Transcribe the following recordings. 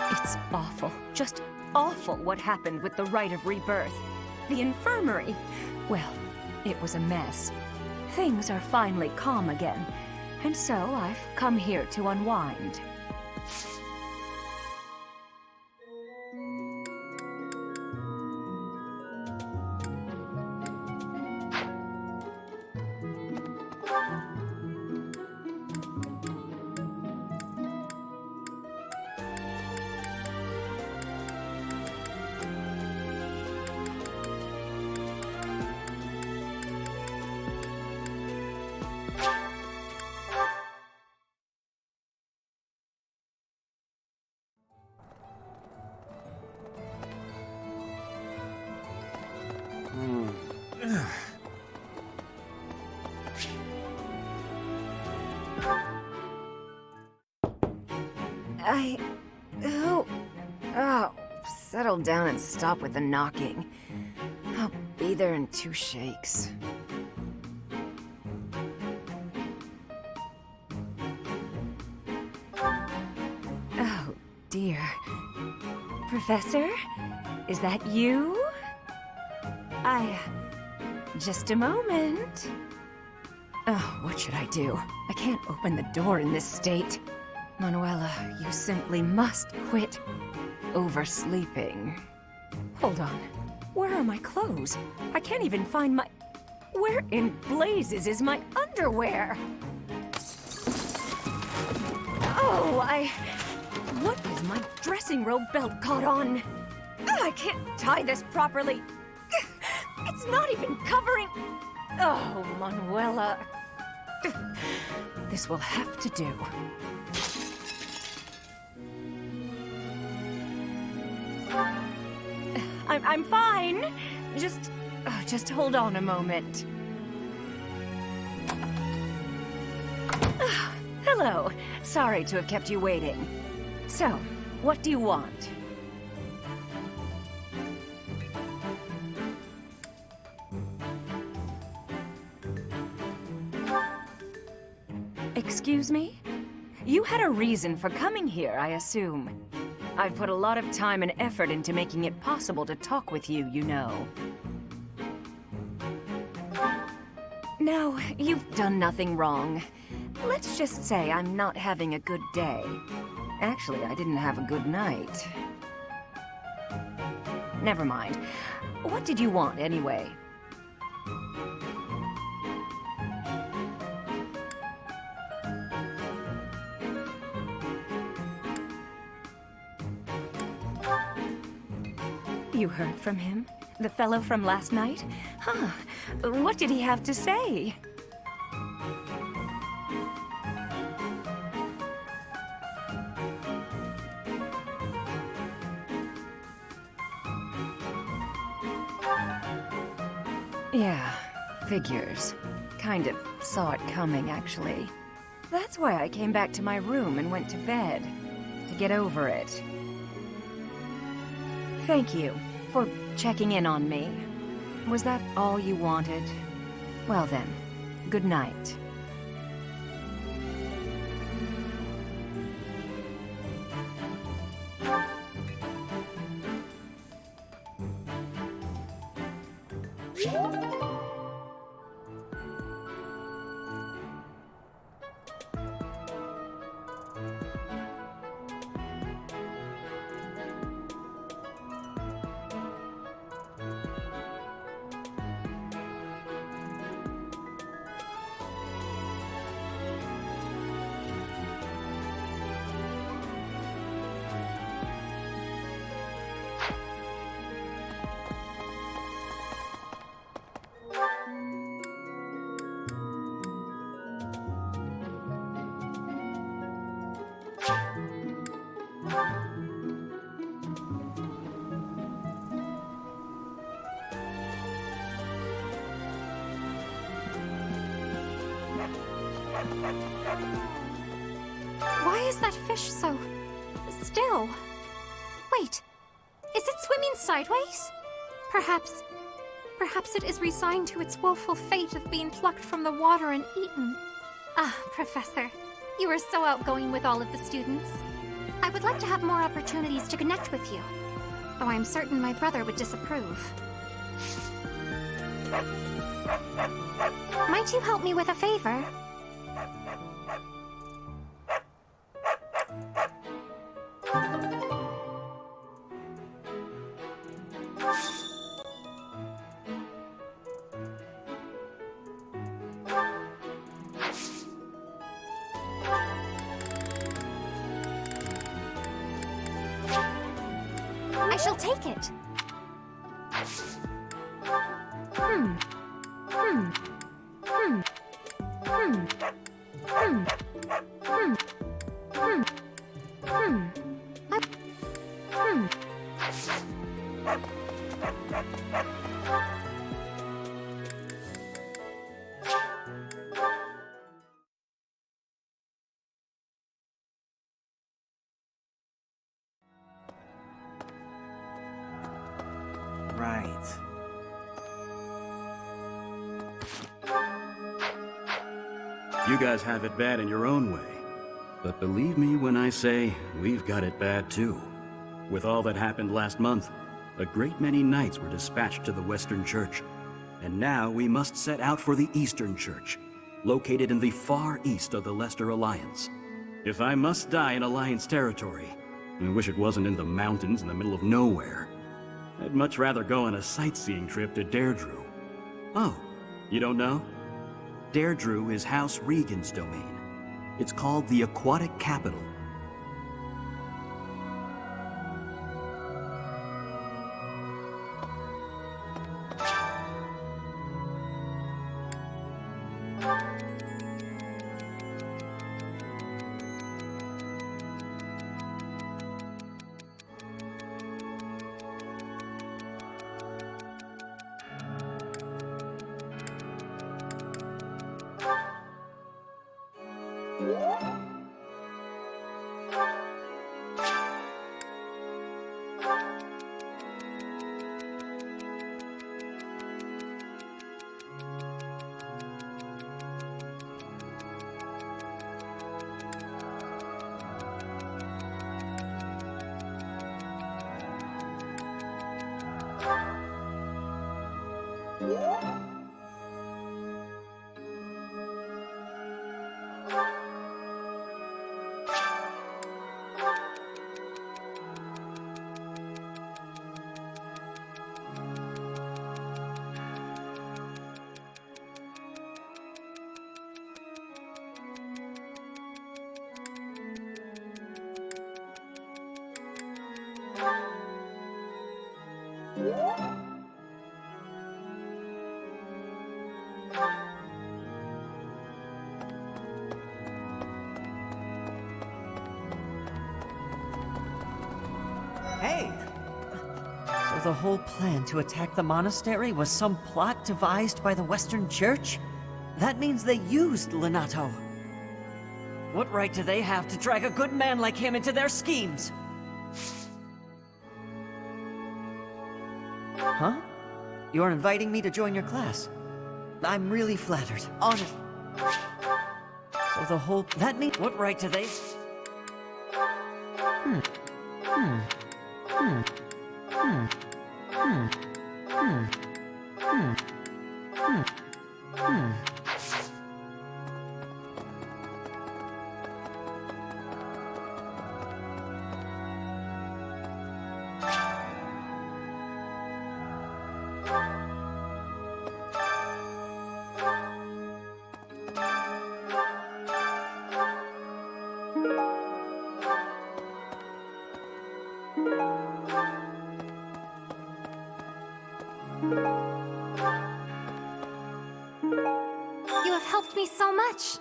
It's awful, just awful what happened with the rite of rebirth. The infirmary. Well, it was a mess. Things are finally calm again, and so I've come here to unwind. Oh, settle down and stop with the knocking. I'll be there in 2 shakes. Oh, dear. Professor? Is that you? Just a moment. Oh, what should I do? I can't open the door in this state. Manuela, you simply must quit oversleeping. Hold on. Where are my clothes? I can't even find my... Where in blazes is my underwear? Oh, What is my dressing robe belt caught on? I can't tie this properly. It's not even covering... Oh, Manuela. This will have to do. I'm fine. Just hold on a moment. Hello. Sorry to have kept you waiting. So, what do you want? Excuse me? You had a reason for coming here, I assume. I've put a lot of time and effort into making it possible to talk with you, you know. Now, you've done nothing wrong. Let's just say I'm not having a good day. Actually, I didn't have a good night. Never mind. What did you want, anyway? You heard from him? The fellow from last night? Huh. What did he have to say? Yeah, figures. Kind of saw it coming, actually. That's why I came back to my room and went to bed. To get over it. Thank you for checking in on me. Was that all you wanted? Well then, good night. Why is that fish so still? Wait, is it swimming sideways? Perhaps it is resigned to its woeful fate of being plucked from the water and eaten. Ah, Professor, you are so outgoing with all of the students. I would like to have more opportunities to connect with you, though I am certain my brother would disapprove. Might you help me with a favor? I shall take it. Right. You guys have it bad in your own way. But believe me when I say, we've got it bad too. With all that happened last month, a great many knights were dispatched to the Western Church. And now we must set out for the Eastern Church, located in the far east of the Leicester Alliance. If I must die in Alliance territory, I wish it wasn't in the mountains in the middle of nowhere. I'd much rather go on a sightseeing trip to Deirdre. Oh, you don't know? Deirdre is House Regan's domain. It's called the Aquatic Capital. Hey! So the whole plan to attack the monastery was some plot devised by the Western Church? That means they used Lenato. What right do they have to drag a good man like him into their schemes? Huh? You're inviting me to join your class? I'm really flattered, honest. So the whole... That means... What right do they... You have helped me so much.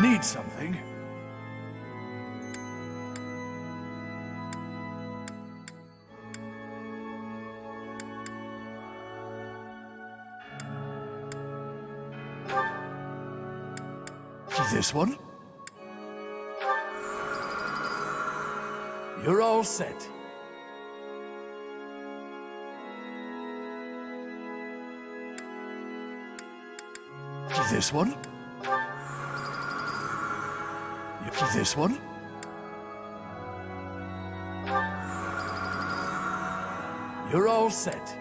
Need something? This one? You're all set. This one? This one? You're all set.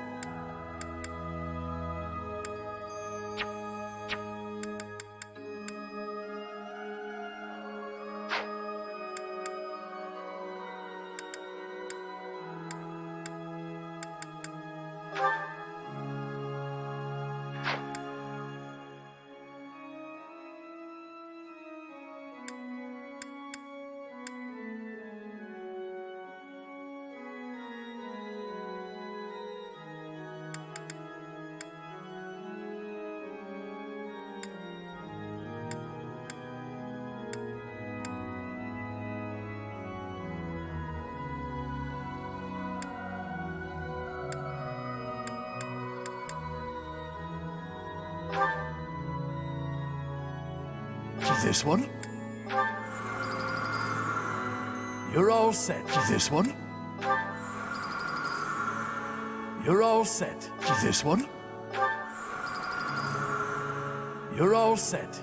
This one? You're all set. This one? You're all set. This one? You're all set.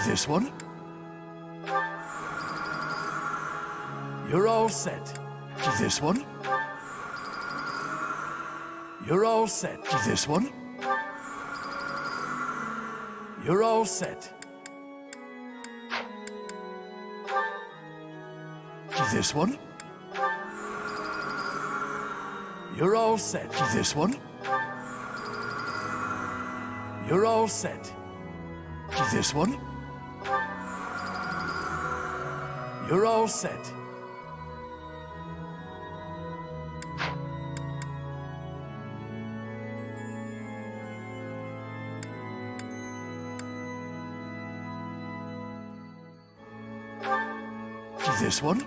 This one? You're all set. This one? You're all set. This one? You're all set. This one? You're all set. This one? You're all set. This one? You're all set. This one?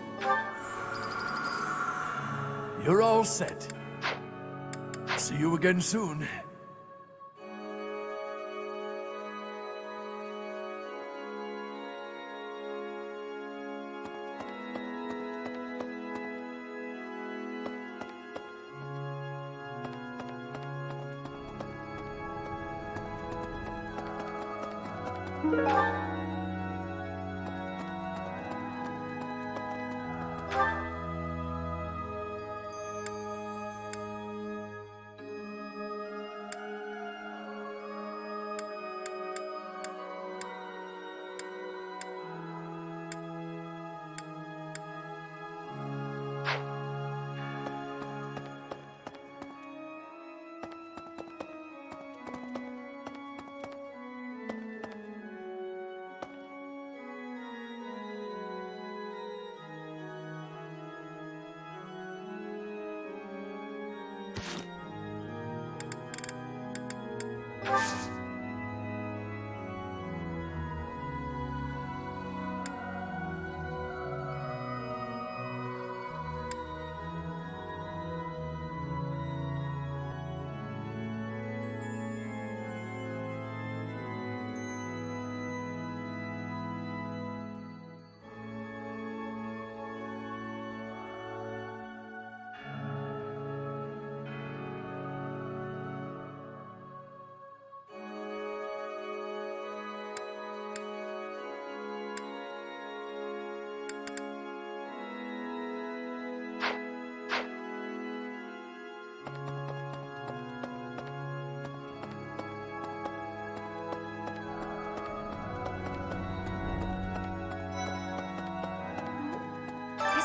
You're all set. See you again soon.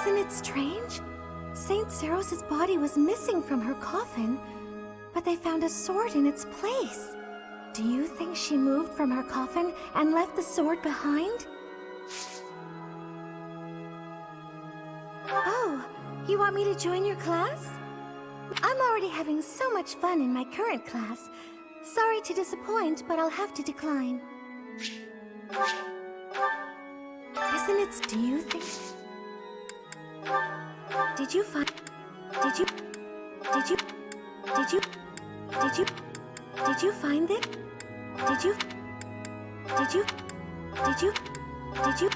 Isn't it strange? Saint Seros' body was missing from her coffin, but they found a sword in its place. Do you think she moved from her coffin and left the sword behind? Oh, you want me to join your class? I'm already having so much fun in my current class. Sorry to disappoint, but I'll have to decline. Isn't it? Do you think? Did you find? Did you? Did you? Did you? Did you? Did you find it? Did you? Did you? Did you? Did you?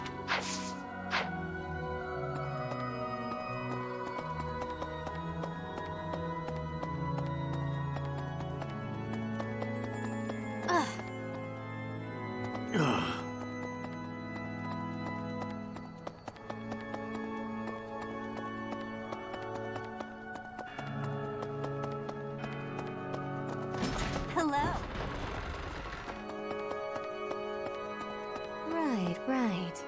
Hello. Right, right.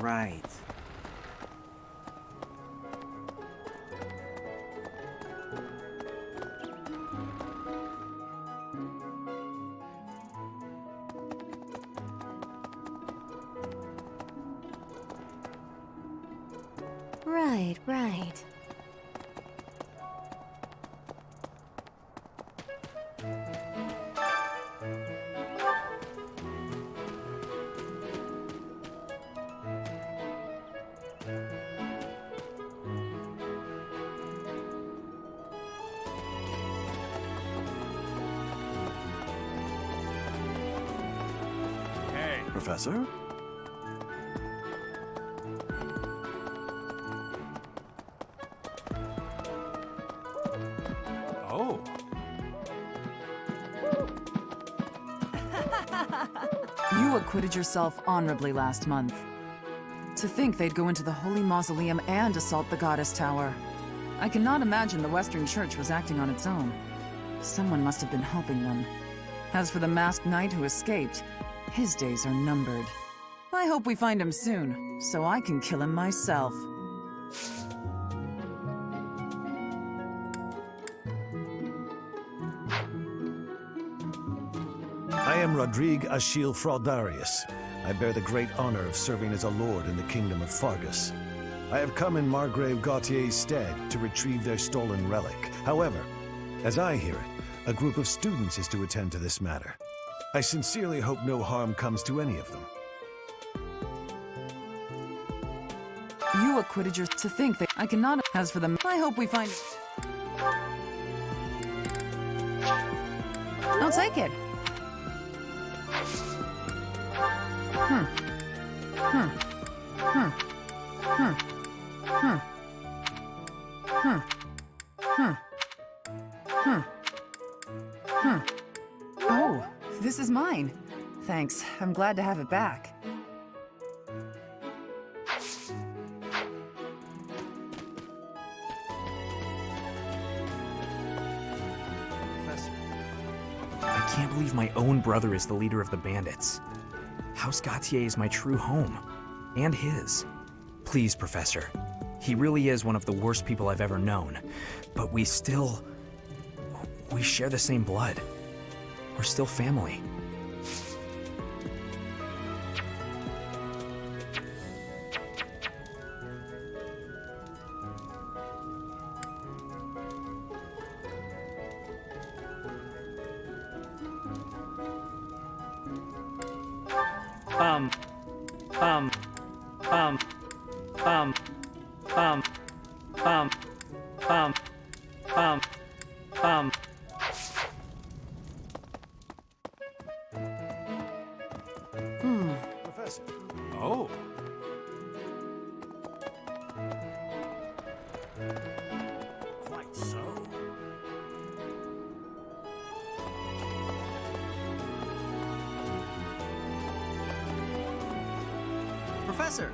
Right. Right, right. Professor? Oh. You acquitted yourself honorably last month. To think they'd go into the Holy Mausoleum and assault the Goddess Tower. I cannot imagine the Western Church was acting on its own. Someone must have been helping them. As for the masked knight who escaped, his days are numbered. I hope we find him soon, so I can kill him myself. I am Rodrigue Achille Fraudarius. I bear the great honor of serving as a lord in the kingdom of Fargus. I have come in Margrave Gautier's stead to retrieve their stolen relic. However, as I hear it, a group of students is to attend to this matter. I sincerely hope no harm comes to any of them. You acquitted your to think that I cannot. As for them, I hope we find. I'll take it. Oh, this is mine. Thanks. I'm glad to have it back. Professor. I can't believe my own brother is the leader of the bandits. House Gautier is my true home. And his. Please, Professor. He really is one of the worst people I've ever known. But we share the same blood. We're still family. Professor. Oh. Quite so. Professor!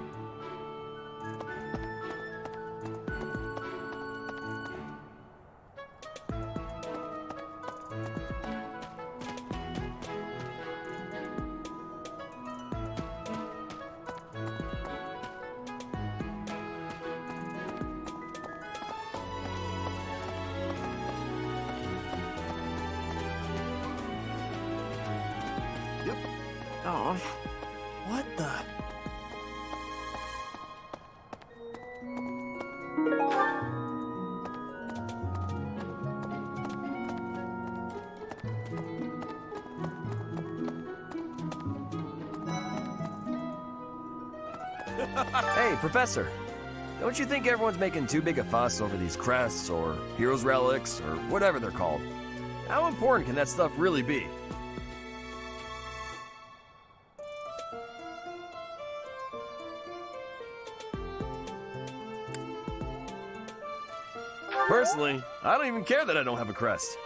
Oh, what the? Hey, Professor. Don't you think everyone's making too big a fuss over these crests, or heroes' relics, or whatever they're called? How important can that stuff really be? Personally, I don't even care that I don't have a crest.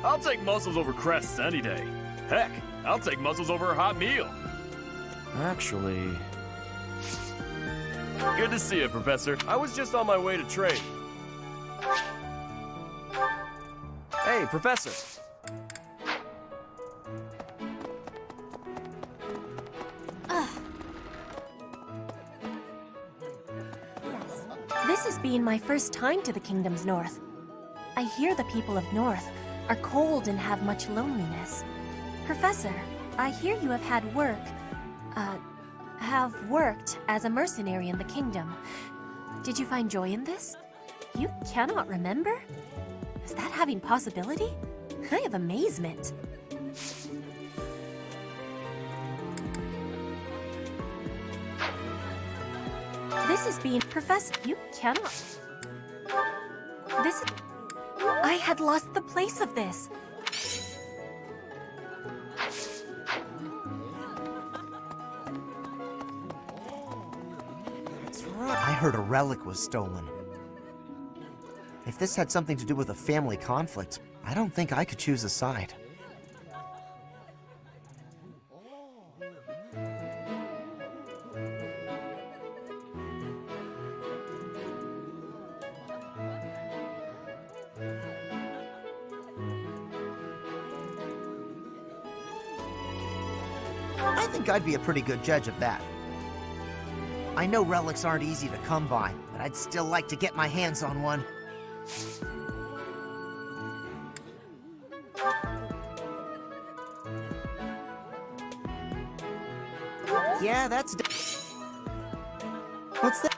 I'll take muscles over crests any day. Heck, I'll take muscles over a hot meal. Actually... Good to see you, Professor. I was just on my way to train. Hey, Professor. This has been my first time to the Kingdom's North. I hear the people of North are cold and have much loneliness. Professor, I hear you have worked as a mercenary in the Kingdom. Did you find joy in this? You cannot remember? Is that having possibility? I have amazement. This is being Professor. You cannot. This. I had lost the place of this. I heard a relic was stolen. If this had something to do with a family conflict, I don't think I could choose a side. I think I'd be a pretty good judge of that. I know relics aren't easy to come by, but I'd still like to get my hands on one. Yeah, that's... What's that?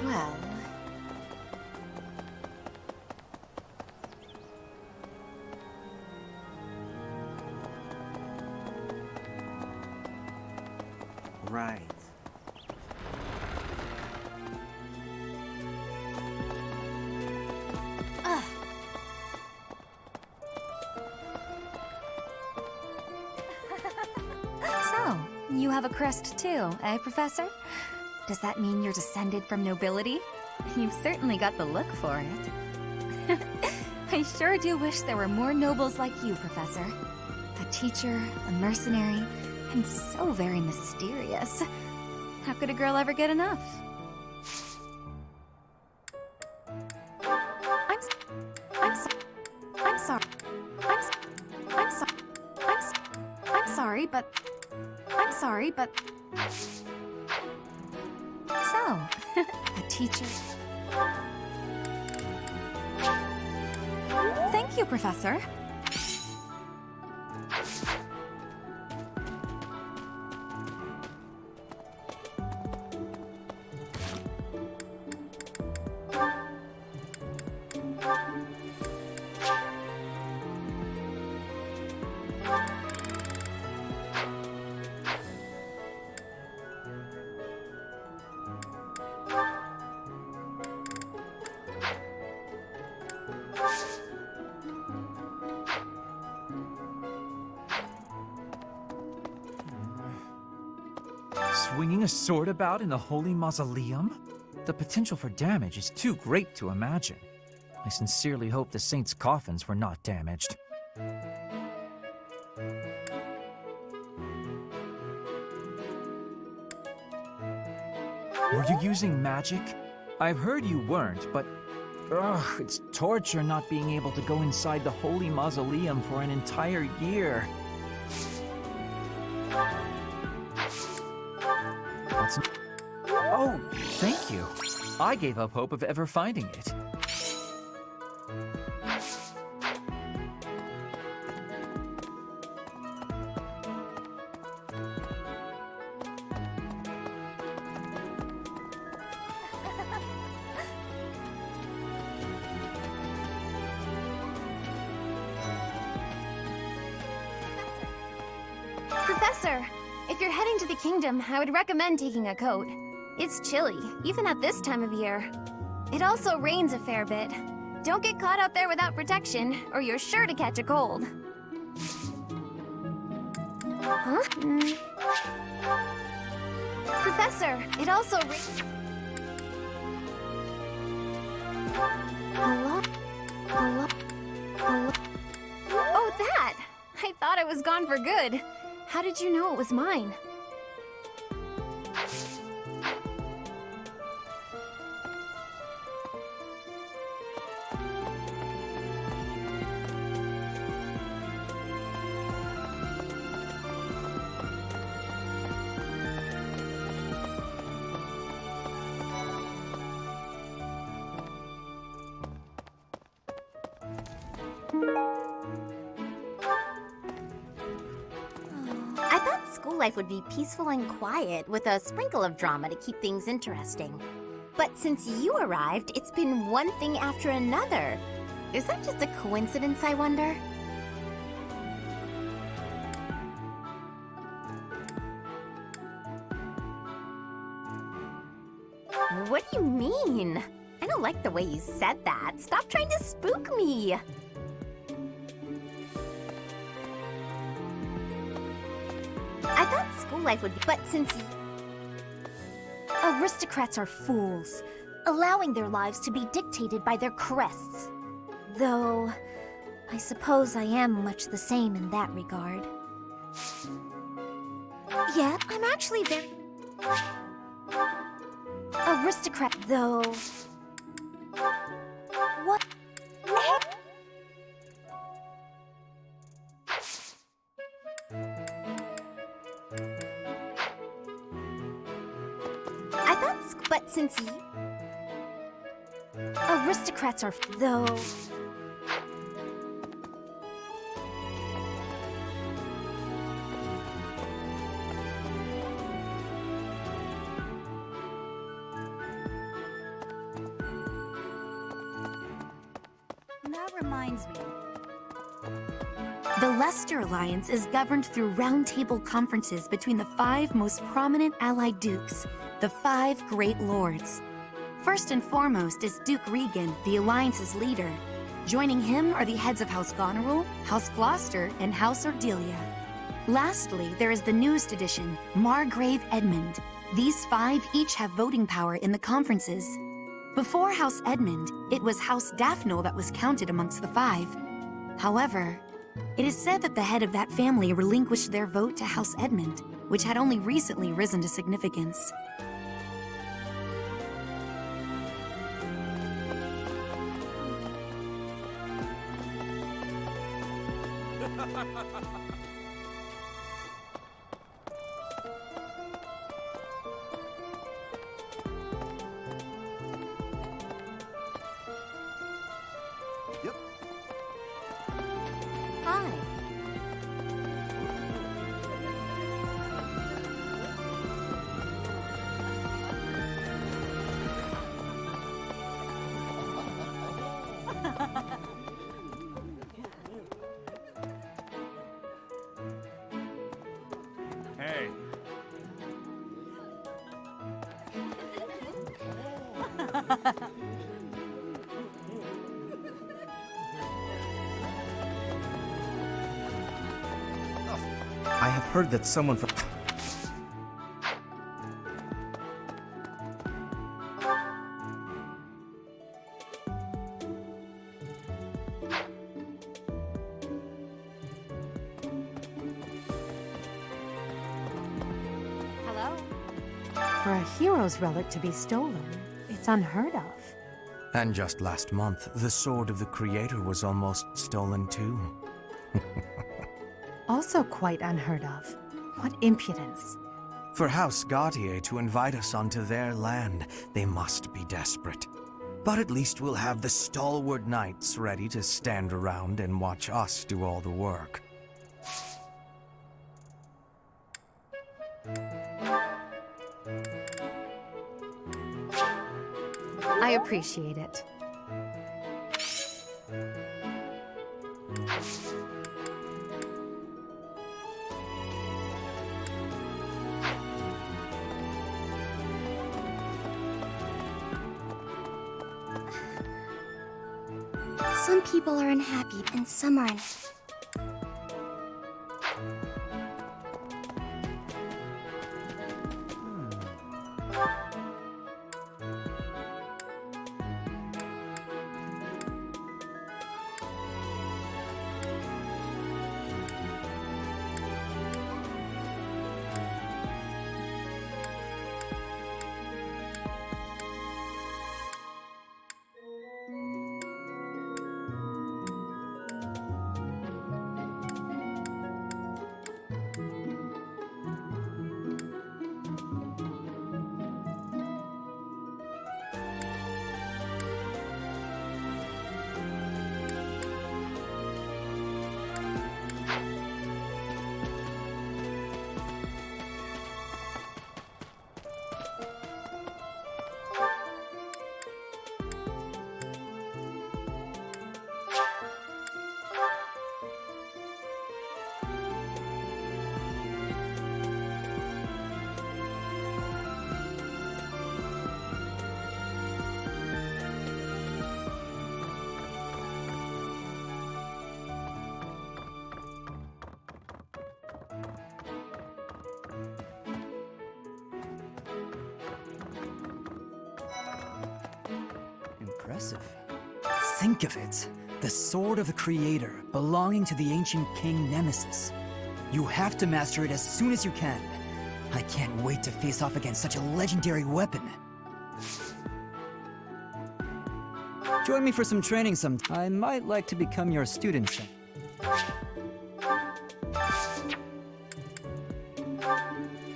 Well... Right. So, you have a crest too, eh, Professor? Does that mean you're descended from nobility? You've certainly got the look for it. I sure do wish there were more nobles like you, Professor. A teacher, a mercenary, and so very mysterious. How could a girl ever get enough? I'm sorry, but... So, a teacher... Thank you, Professor. swinging a sword about in the Holy Mausoleum? The potential for damage is too great to imagine. I sincerely hope the saints' coffins were not damaged. Were you using magic? I've heard you weren't, but ugh, it's torture not being able to go inside the Holy Mausoleum for an entire year. Oh, thank you. I gave up hope of ever finding it. Professor, if you're heading to the kingdom, I would recommend taking a coat. It's chilly, even at this time of year. It also rains a fair bit. Don't get caught out there without protection, or you're sure to catch a cold. Huh? Professor, it also Hello? Hello? Hello? Oh, that! I thought it was gone for good. How did you know it was mine? I thought school life would be peaceful and quiet, with a sprinkle of drama to keep things interesting. But since you arrived, it's been one thing after another. Is that just a coincidence, I wonder? What do you mean? I don't like the way you said that. Stop trying to spook me! I thought school life would be, but since aristocrats are fools, allowing their lives to be dictated by their crests. Though, I suppose I am much the same in that regard. Yeah, I'm actually very aristocrat, though. What? I thought, but since aristocrats are, though. That reminds me. The Leicester Alliance is governed through roundtable conferences between the 5 most prominent allied dukes, the 5 great lords. First and foremost is Duke Regan, the Alliance's leader. Joining him are the heads of House Goneril, House Gloucester, and House Ordelia. Lastly, there is the newest addition, Margrave Edmund. These 5 each have voting power in the conferences. Before House Edmund, it was House Daphne that was counted amongst the 5. However, it is said that the head of that family relinquished their vote to House Edmund, which had only recently risen to significance. Hi. Hey. I have heard that someone from... For a hero's relic to be stolen, it's unheard of. And just last month, the sword of the Creator was almost stolen too. Also quite unheard of. What impudence. For House Gautier to invite us onto their land, they must be desperate. But at least we'll have the stalwart knights ready to stand around and watch us do all the work. I appreciate it. Some people are unhappy and some aren't. Impressive. Think of it. The sword of the Creator, belonging to the ancient king Nemesis. You have to master it as soon as you can. I can't wait to face off against such a legendary weapon. Join me for some training sometime. I might like to become your student soon.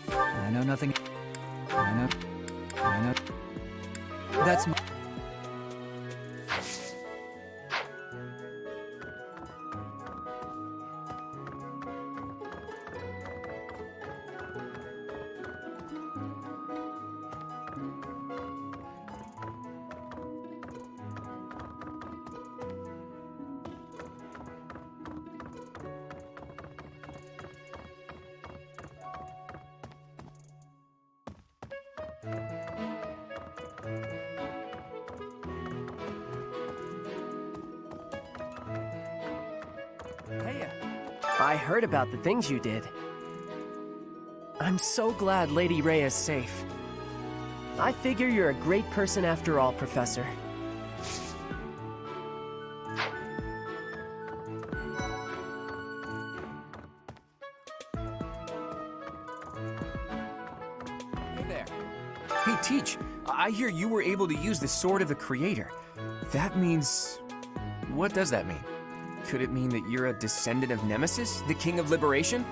I know nothing. I know. That's my... I heard about the things you did. I'm so glad Lady Ray is safe. I figure you're a great person after all, Professor. Hey there. Hey, Teach. I hear you were able to use the Sword of the Creator. That means... What does that mean? Could it mean that you're a descendant of Nemesis, the King of Liberation?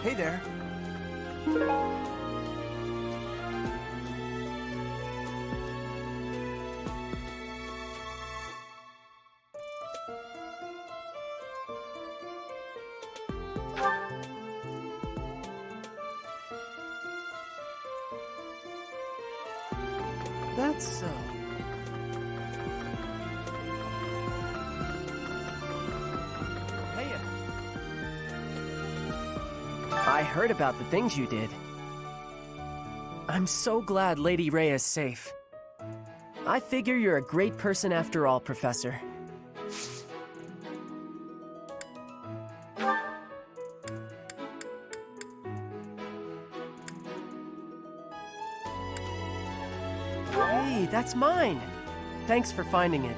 Hey there. That's so. Heya. I heard about the things you did. I'm so glad Lady Ray is safe. I figure you're a great person after all, Professor. Hey, that's mine! Thanks for finding it.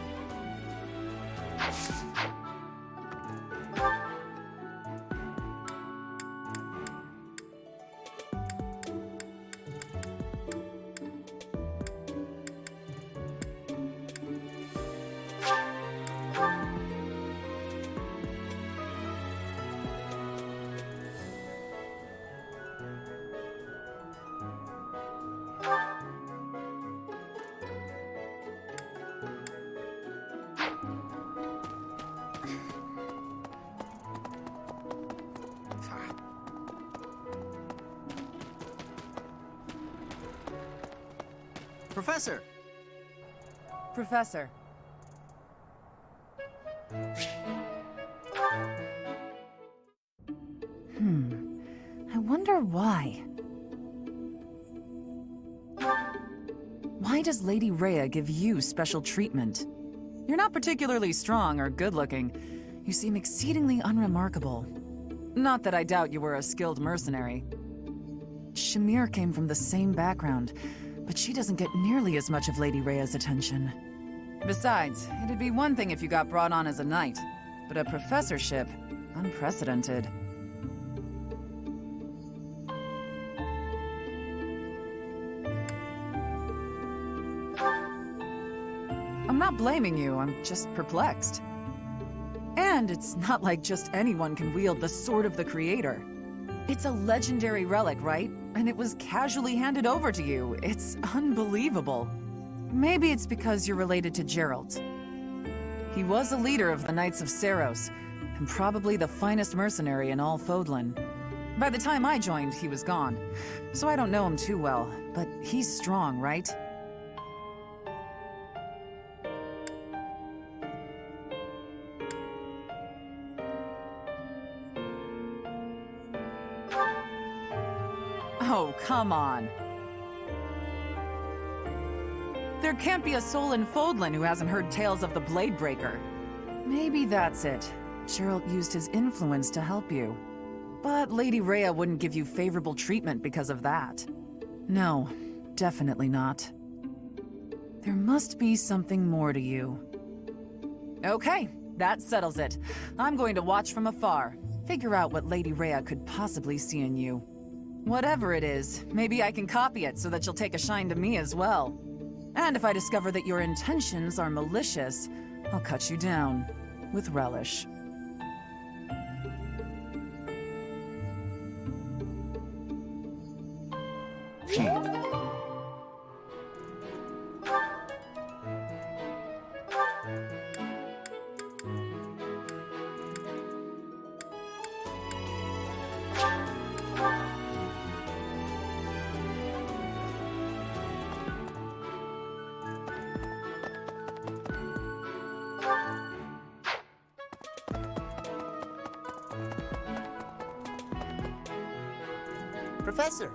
Professor! Professor. I wonder why. Why does Lady Rhea give you special treatment? You're not particularly strong or good-looking. You seem exceedingly unremarkable. Not that I doubt you were a skilled mercenary. Shamir came from the same background, but she doesn't get nearly as much of Lady Rhea's attention. Besides, it'd be one thing if you got brought on as a knight, but a professorship, unprecedented. I'm not blaming you, I'm just perplexed. And it's not like just anyone can wield the Sword of the Creator. It's a legendary relic, right? And it was casually handed over to you. It's unbelievable. Maybe it's because you're related to Geralt. He was a leader of the Knights of Seiros, and probably the finest mercenary in all Fodlan. By the time I joined, he was gone, so I don't know him too well, but he's strong, right? Oh, come on. There can't be a soul in Fodlan who hasn't heard tales of the Bladebreaker. Maybe that's it. Geralt used his influence to help you. But Lady Rhea wouldn't give you favorable treatment because of that. No, definitely not. There must be something more to you. Okay, that settles it. I'm going to watch from afar, figure out what Lady Rhea could possibly see in you. Whatever it is, maybe I can copy it so that you'll take a shine to me as well. And if I discover that your intentions are malicious, I'll cut you down with relish. Professor!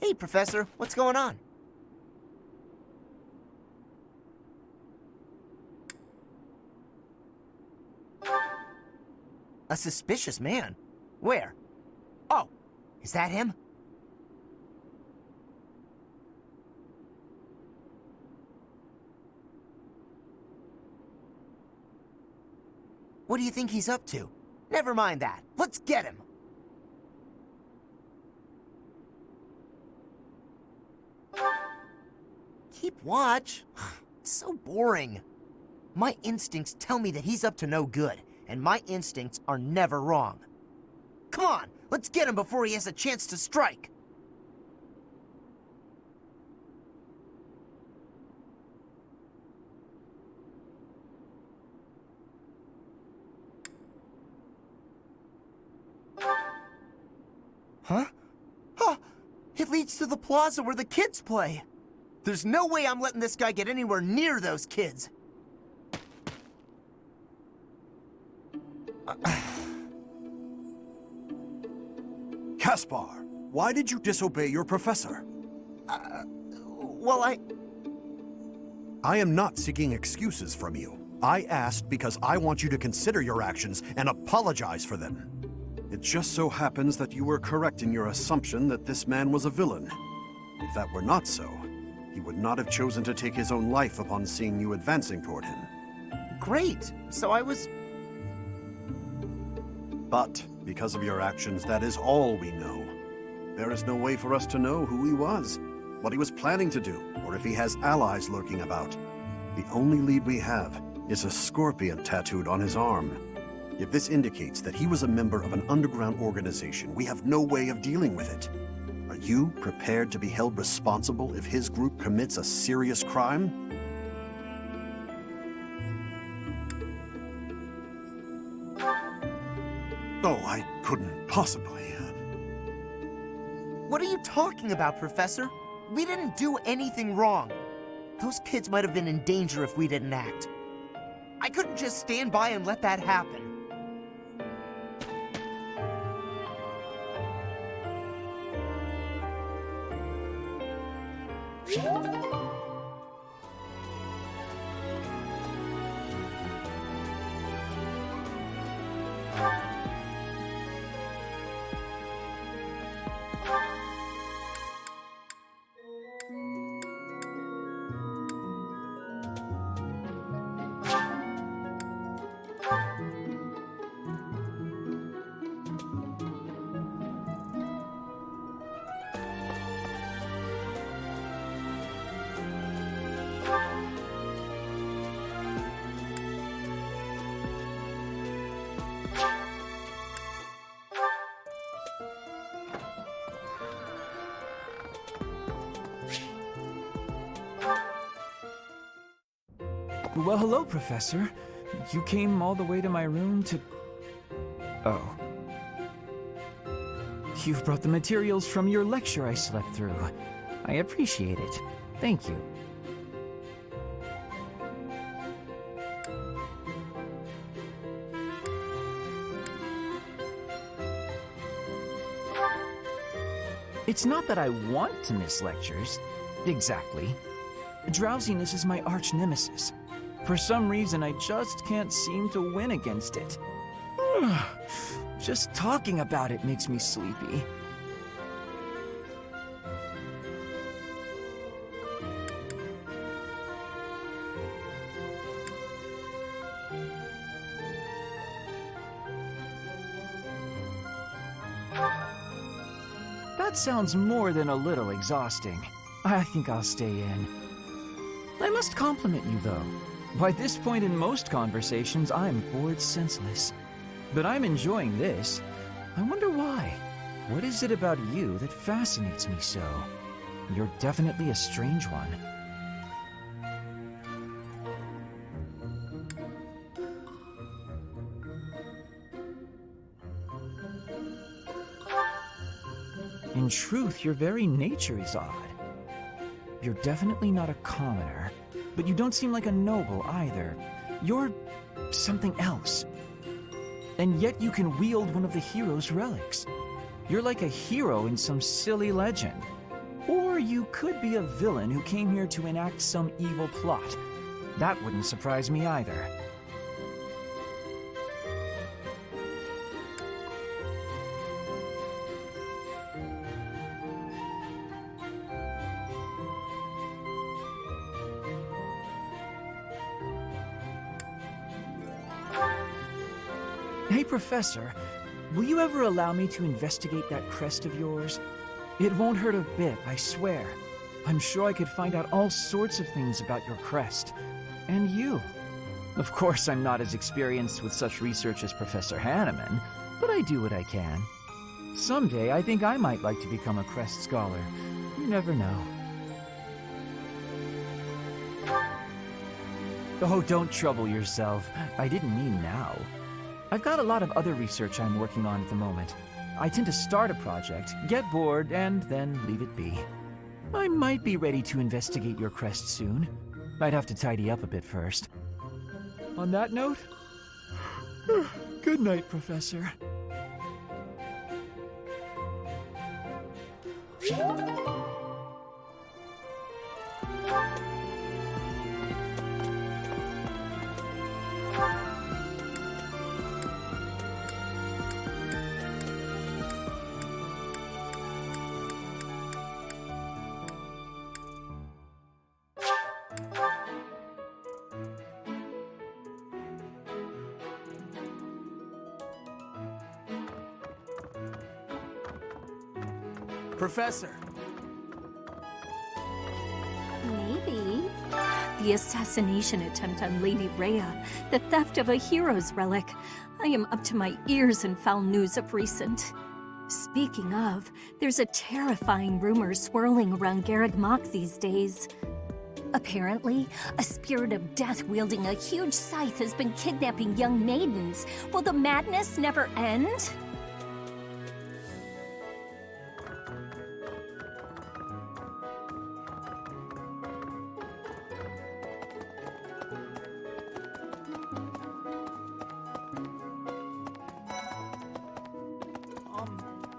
Hey, Professor, what's going on? A suspicious man? Where? Oh, is that him? What do you think he's up to? Never mind that. Let's get him! Keep watch? It's so boring. My instincts tell me that he's up to no good, and my instincts are never wrong. Come on, let's get him before he has a chance to strike! Huh? Huh! It leads to the plaza where the kids play! There's no way I'm letting this guy get anywhere near those kids! Caspar, why did you disobey your professor? Well, I am not seeking excuses from you. I asked because I want you to consider your actions and apologize for them. It just so happens that you were correct in your assumption that this man was a villain. If that were not so, he would not have chosen to take his own life upon seeing you advancing toward him. Great. So I was... But, because of your actions, that is all we know. There is no way for us to know who he was, what he was planning to do, or if he has allies lurking about. The only lead we have is a scorpion tattooed on his arm. If this indicates that he was a member of an underground organization, we have no way of dealing with it. Are you prepared to be held responsible if his group commits a serious crime? Oh, I couldn't possibly. What are you talking about, Professor? We didn't do anything wrong. Those kids might have been in danger if we didn't act. I couldn't just stand by and let that happen. Well, hello, Professor. You came all the way to my room to... Oh. You've brought the materials from your lecture I slept through. I appreciate it. Thank you. It's not that I want to miss lectures. Exactly. Drowsiness is my arch nemesis. For some reason, I just can't seem to win against it. Just talking about it makes me sleepy. That sounds more than a little exhausting. I think I'll stay in. I must compliment you, though. By this point in most conversations, I'm bored senseless. But I'm enjoying this. I wonder why. What is it about you that fascinates me so? You're definitely a strange one. In truth, your very nature is odd. You're definitely not a commoner, but you don't seem like a noble either. You're something else. And yet you can wield one of the hero's relics. You're like a hero in some silly legend. Or you could be a villain who came here to enact some evil plot. That wouldn't surprise me either. Hey, Professor, will you ever allow me to investigate that crest of yours? It won't hurt a bit, I swear. I'm sure I could find out all sorts of things about your crest. And you. Of course, I'm not as experienced with such research as Professor Hanneman, but I do what I can. Someday, I think I might like to become a crest scholar. You never know. Oh, don't trouble yourself. I didn't mean now. I've got a lot of other research I'm working on at the moment. I tend to start a project, get bored, and then leave it be. I might be ready to investigate your crest soon. I'd have to tidy up a bit first. On that note, good night, Professor. Professor. Maybe. The assassination attempt on Lady Rhea, the theft of a hero's relic. I am up to my ears in foul news of recent. Speaking of, there's a terrifying rumor swirling around Garreg Mach these days. Apparently, a spirit of death wielding a huge scythe has been kidnapping young maidens. Will the madness never end?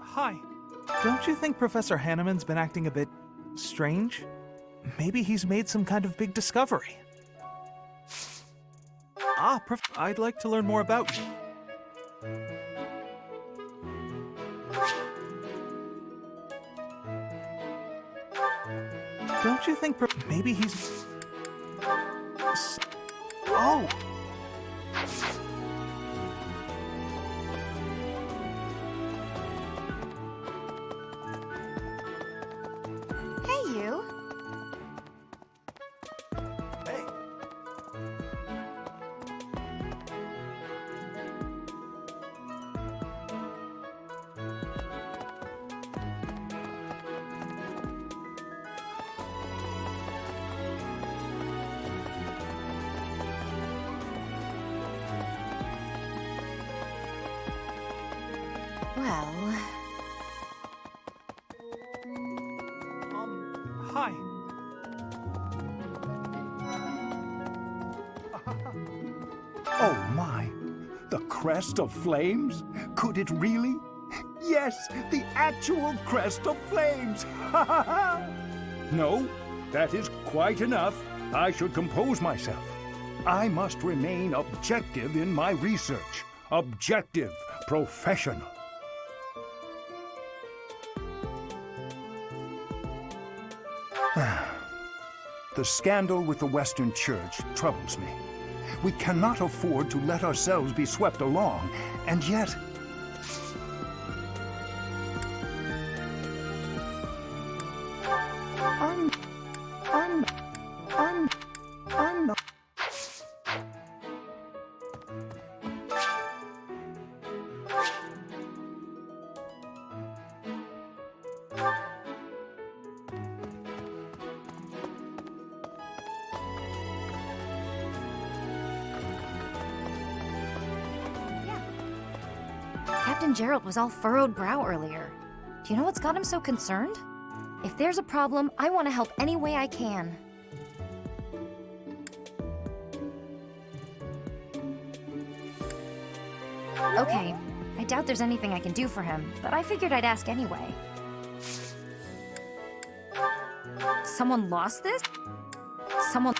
Hi. Don't you think Professor Hanneman's been acting a bit strange? Maybe he's made some kind of big discovery. I'd like to learn more about you. Don't you think maybe he's... Oh! Hey, you. Hey. Well... Hi. Oh my! The crest of flames? Could it really? Yes, the actual crest of flames! No, that is quite enough. I should compose myself. I must remain objective in my research. Objective, professional. The scandal with the Western Church troubles me. We cannot afford to let ourselves be swept along, and yet... I'm not... Captain Gerald was all furrowed brow earlier. Do you know what's got him so concerned? If there's a problem, I want to help any way I can. Okay, I doubt there's anything I can do for him, but I figured I'd ask anyway. Someone lost this? Someone...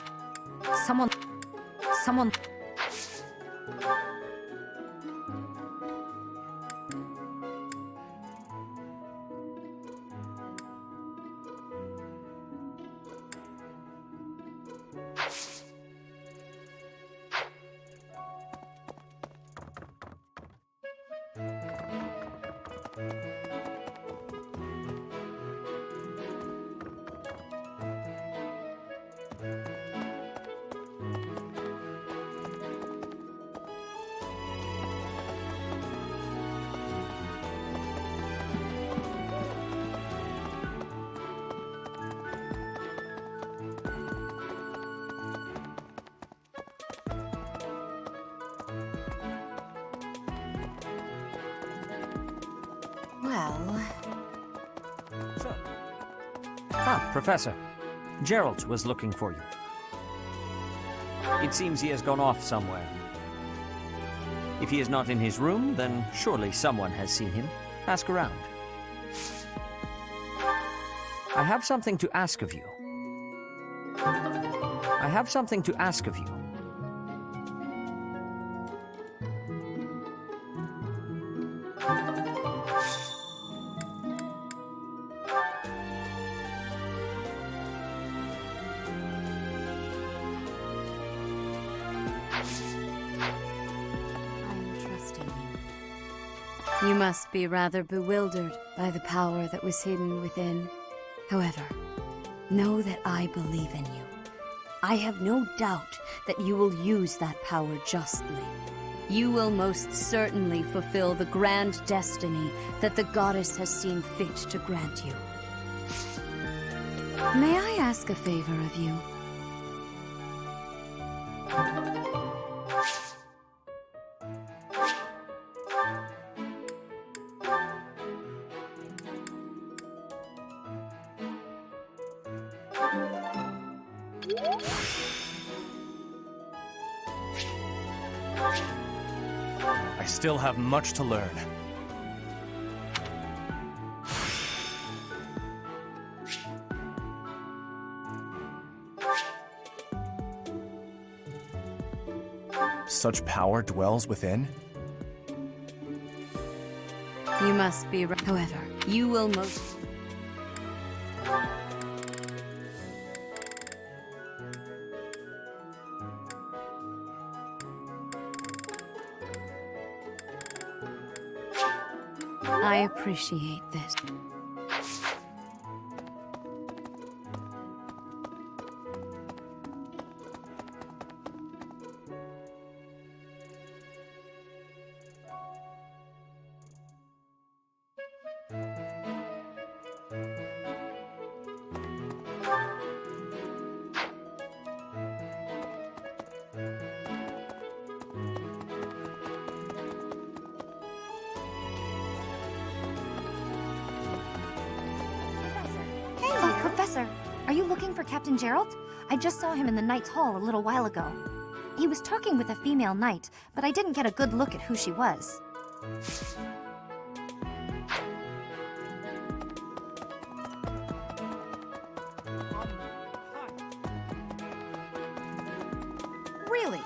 Well... Professor. Gerald was looking for you. It seems he has gone off somewhere. If he is not in his room, then surely someone has seen him. Ask around. I have something to ask of you. I have something to ask of you. You must be rather bewildered by the power that was hidden within. However, know that I believe in you. I have no doubt that you will use that power justly. You will most certainly fulfill the grand destiny that the goddess has seen fit to grant you. May I ask a favor of you? I still have much to learn. Such power dwells within? You must be however, you will most... I appreciate this. Oh, Professor, are you looking for Captain Gerald? I just saw him in the Knight's Hall a little while ago. He was talking with a female knight, but I didn't get a good look at who she was. Really?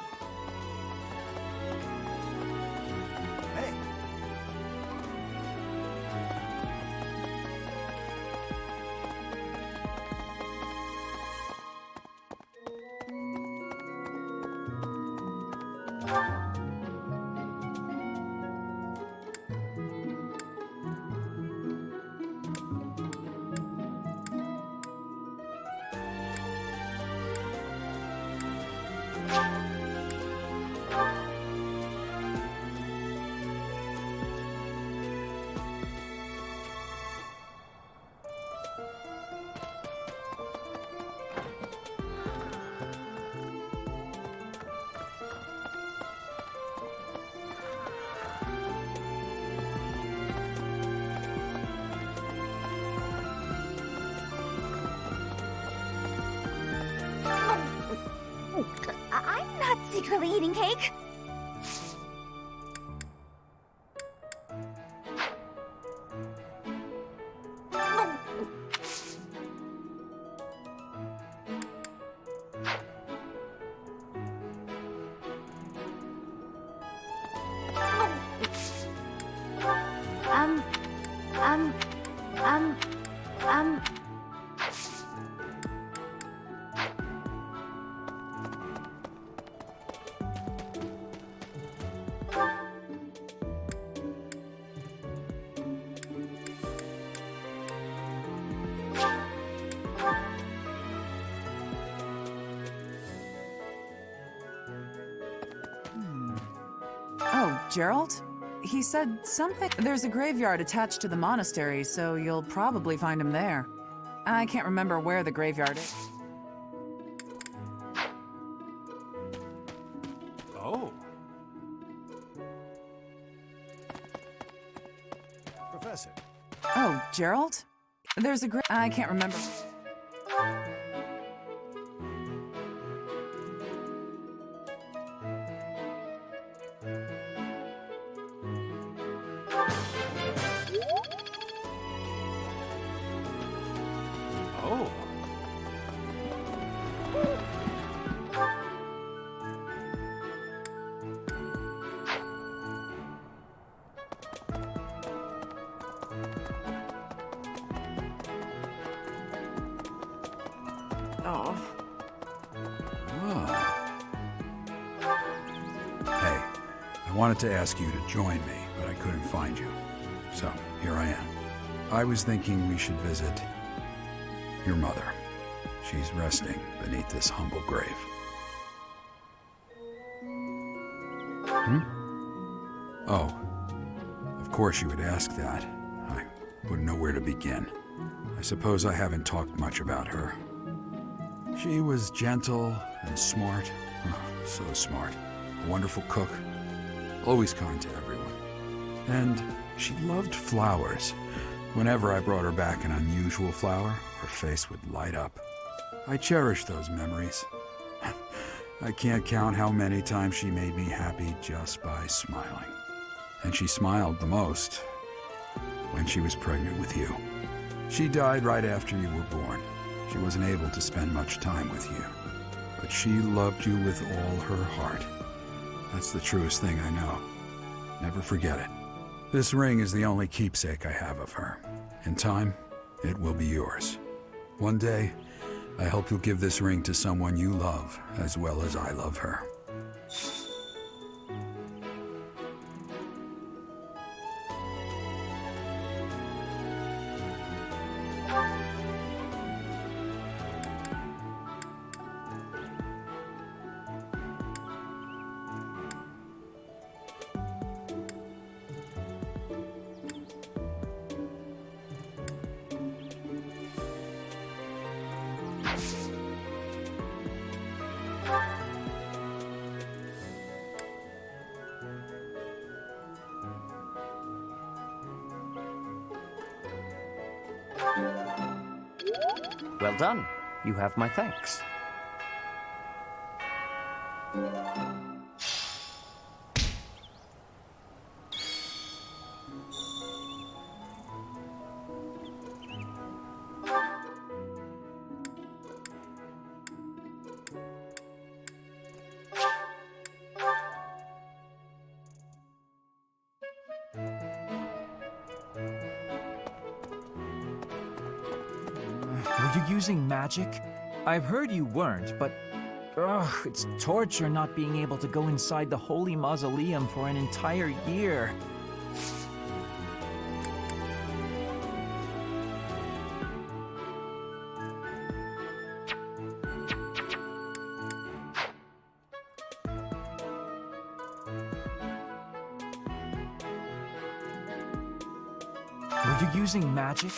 I'm not secretly eating cake. Um, um, um, um... Oh, Gerald? He said something. There's a graveyard attached to the monastery, so you'll probably find him there. I can't remember where the graveyard is. Oh. Professor. Oh, Gerald? There's a I can't remember. wanted to ask you to join me, but I couldn't find you. So, here I am. I was thinking we should visit your mother. She's resting beneath this humble grave. Oh, of course you would ask that. I wouldn't know where to begin. I suppose I haven't talked much about her. She was gentle and smart. Oh, so smart. A wonderful cook. Always kind to everyone. And she loved flowers. Whenever I brought her back an unusual flower, her face would light up. I cherish those memories. I can't count how many times she made me happy just by smiling. And she smiled the most when she was pregnant with you. She died right after you were born. She wasn't able to spend much time with you. But she loved you with all her heart. That's the truest thing I know. Never forget it. This ring is the only keepsake I have of her. In time, it will be yours. One day, I hope you'll give this ring to someone you love as well as I love her. Well done. You have my thanks. Were you using magic? I've heard you weren't, but... Ugh, it's torture not being able to go inside the Holy Mausoleum for an entire year. Were you using magic?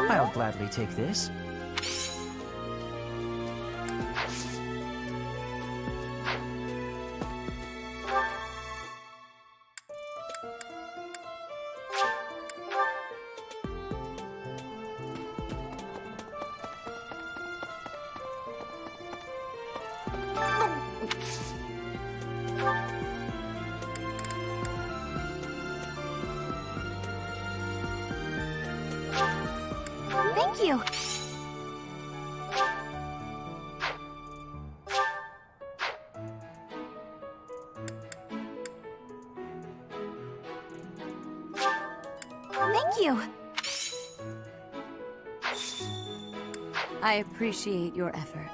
I'll gladly take this. Thank you. Thank you. I appreciate your effort.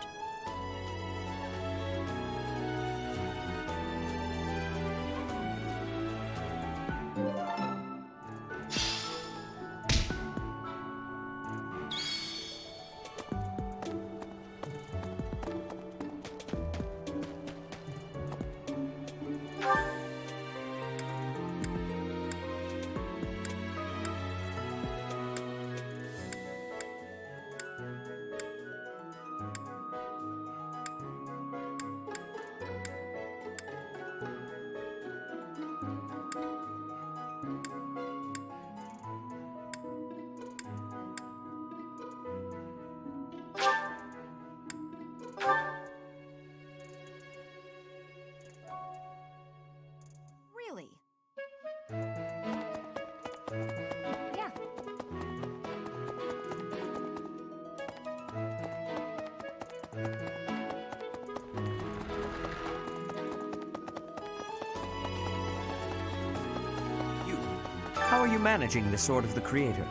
How are you managing the Sword of the Creator?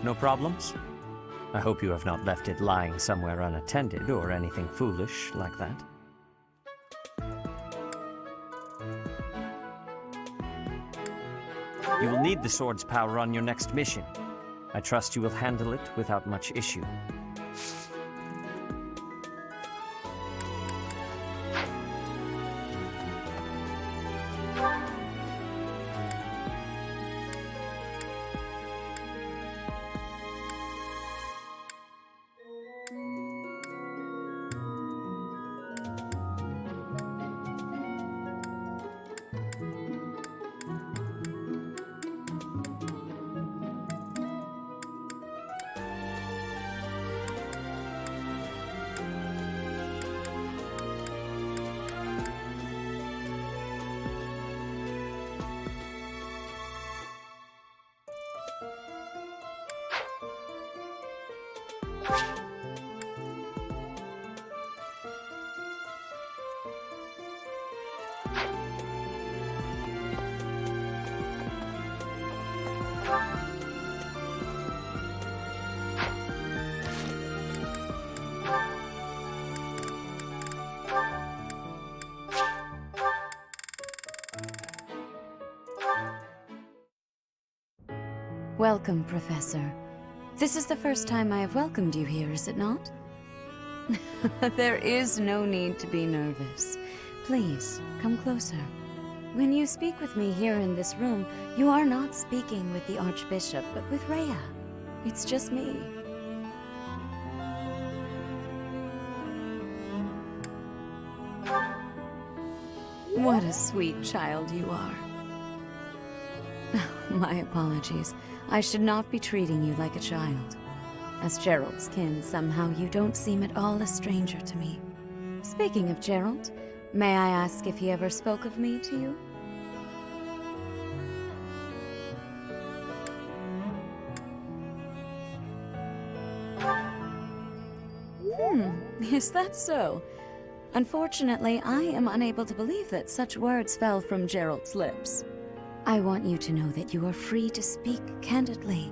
No problems? I hope you have not left it lying somewhere unattended or anything foolish like that. You will need the sword's power on your next mission. I trust you will handle it without much issue. Welcome, Professor. This is the first time I have welcomed you here, is it not? There is no need to be nervous. Please, come closer. When you speak with me here in this room, you are not speaking with the Archbishop, but with Rhea. It's just me. What a sweet child you are. My apologies. I should not be treating you like a child. As Gerald's kin, somehow you don't seem at all a stranger to me. Speaking of Gerald, may I ask if he ever spoke of me to you? Is that so? Unfortunately, I am unable to believe that such words fell from Gerald's lips. I want you to know that you are free to speak candidly.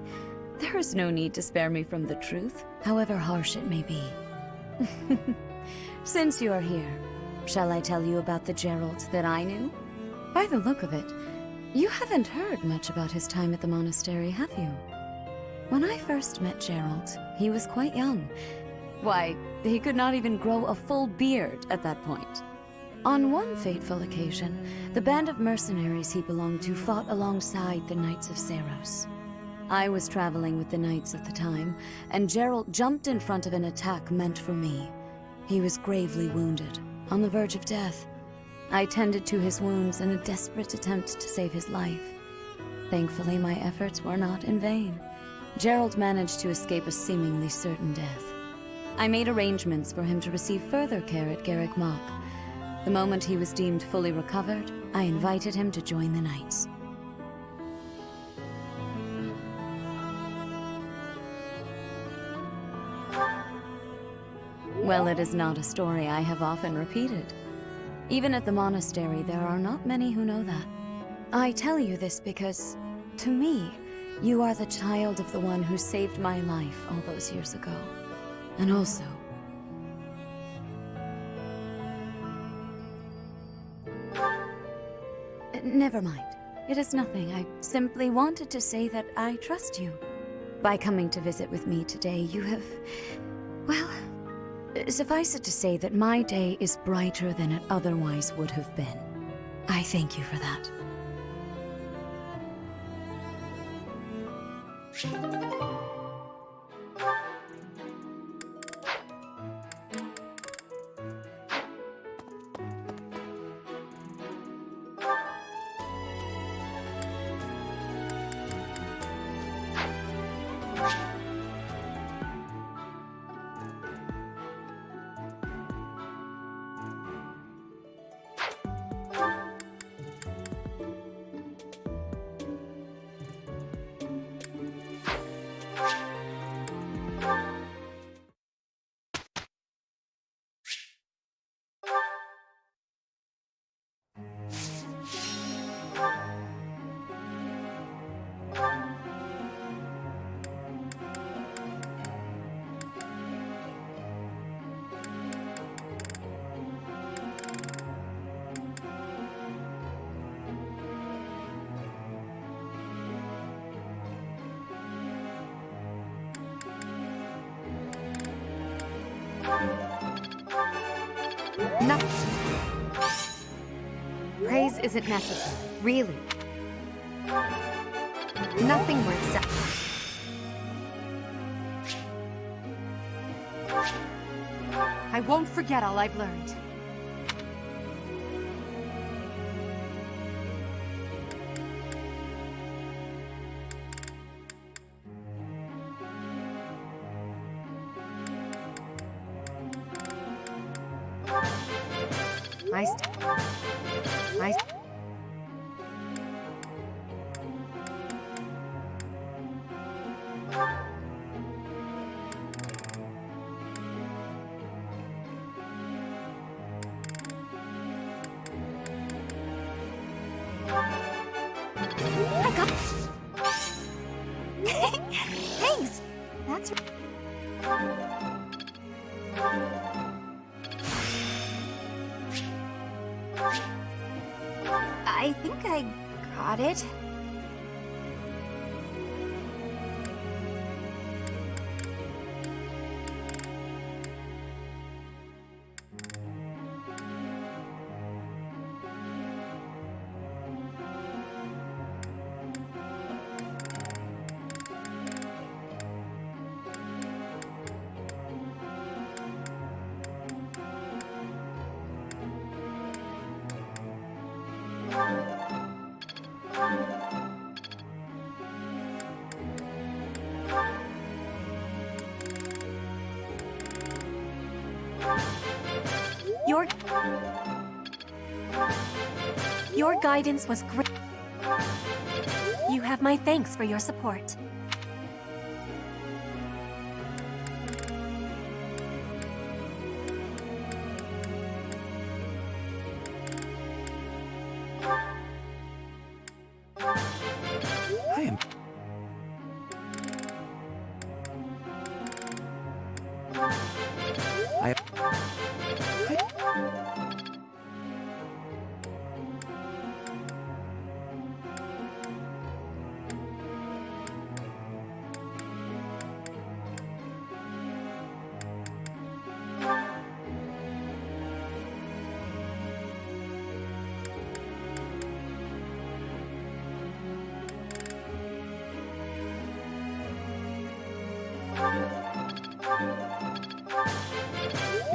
There is no need to spare me from the truth, however harsh it may be. Since you are here, shall I tell you about the Gerald that I knew? By the look of it, you haven't heard much about his time at the monastery, have you? When I first met Gerald, he was quite young. Why, he could not even grow a full beard at that point. On one fateful occasion, the band of mercenaries he belonged to fought alongside the Knights of Seros. I was traveling with the Knights at the time, and Gerald jumped in front of an attack meant for me. He was gravely wounded, on the verge of death. I tended to his wounds in a desperate attempt to save his life. Thankfully, my efforts were not in vain. Gerald managed to escape a seemingly certain death. I made arrangements for him to receive further care at Garrick Mach. The moment he was deemed fully recovered, I invited him to join the Knights. Well, it is not a story I have often repeated. Even at the monastery, there are not many who know that. I tell you this because, to me, you are the child of the one who saved my life all those years ago. And also, never mind. It is nothing. I simply wanted to say that I trust you. By coming to visit with me today, you have... well, suffice it to say that my day is brighter than it otherwise would have been. I thank you for that. No. Praise isn't necessary, really. Nothing worth saying. I won't forget all I've learned. I got... Thanks! That's... I think I got it. Your guidance was great. You have my thanks for your support.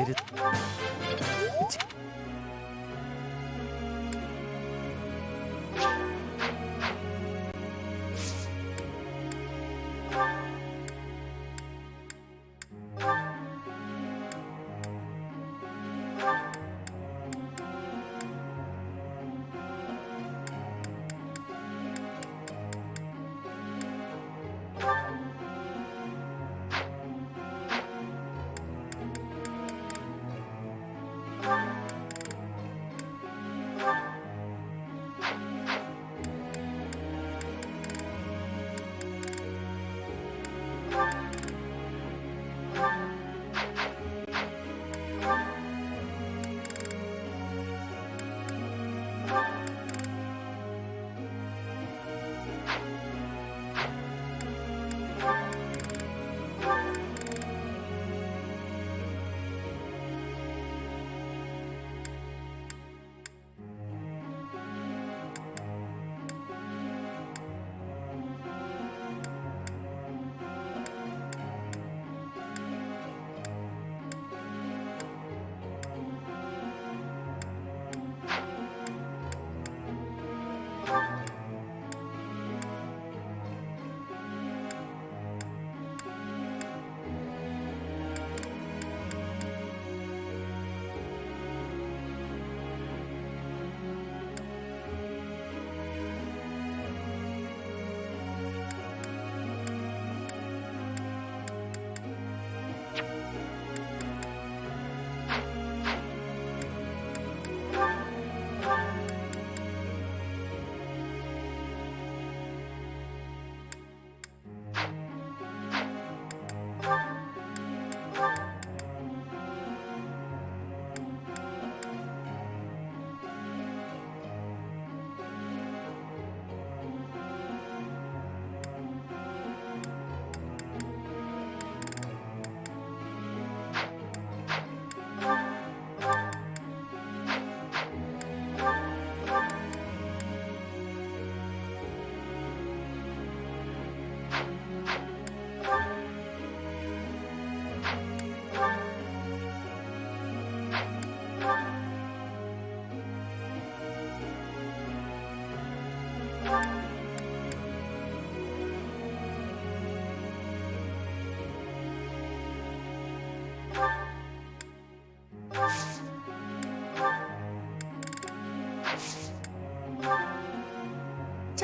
It is...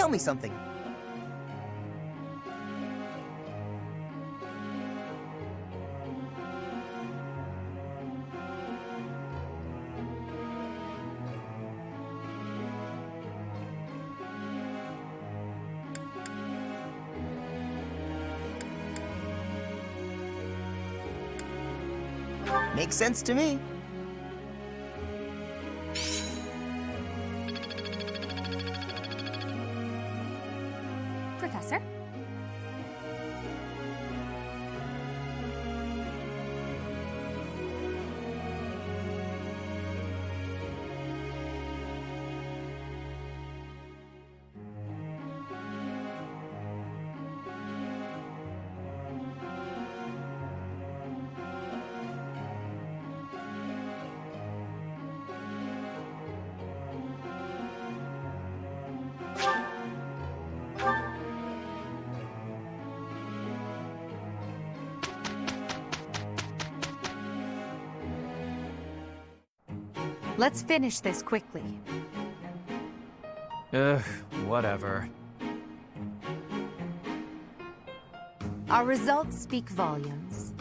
Tell me something. Makes sense to me. Professor? Let's finish this quickly. Ugh, whatever. Our results speak volumes.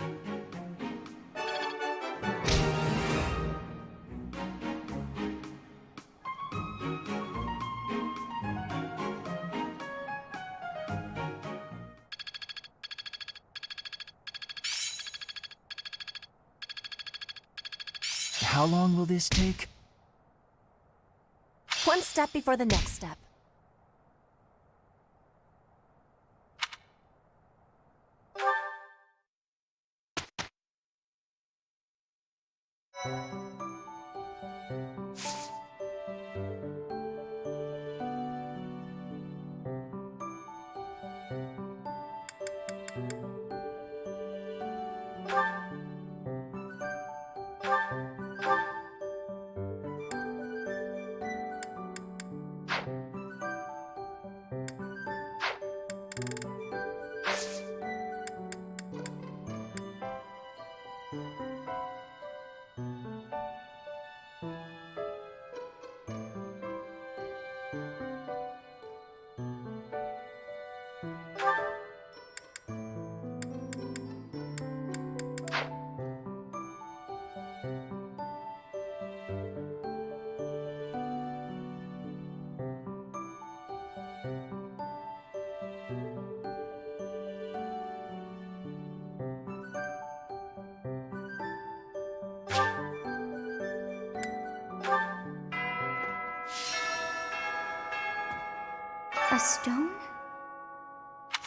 How long will this take? One step before the next step. A stone?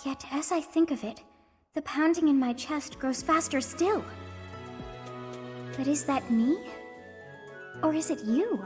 Yet as I think of it, the pounding in my chest grows faster still. But is that me? Or is it you?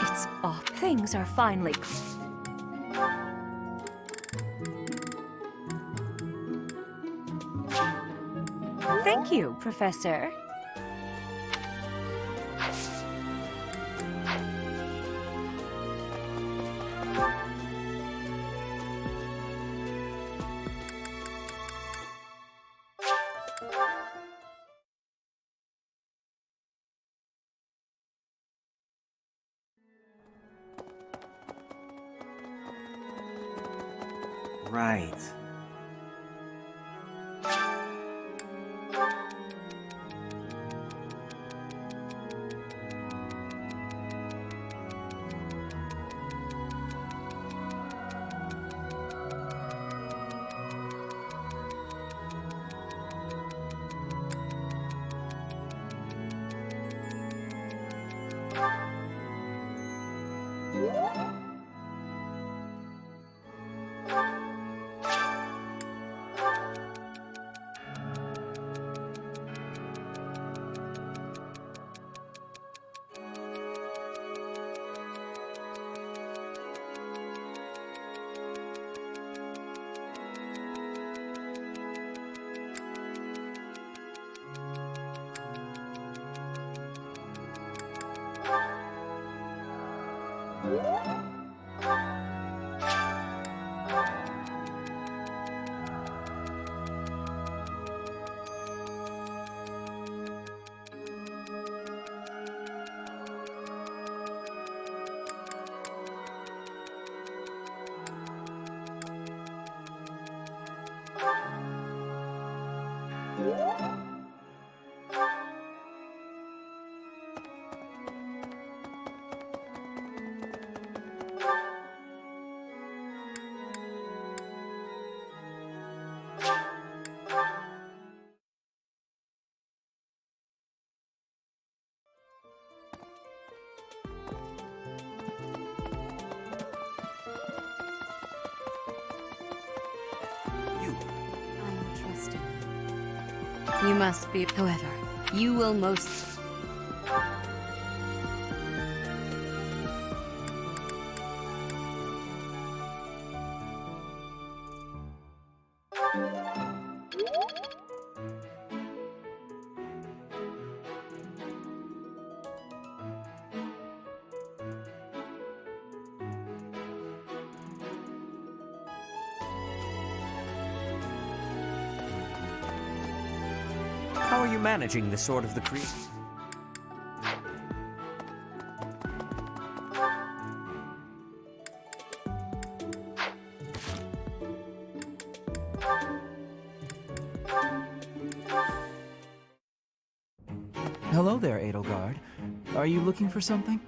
It's off. Things are finally... Thank you, Professor. Right. I am trusting. You must be. However, you will most. How are you managing the Sword of the Creator? Hello there, Edelgard. Are you looking for something?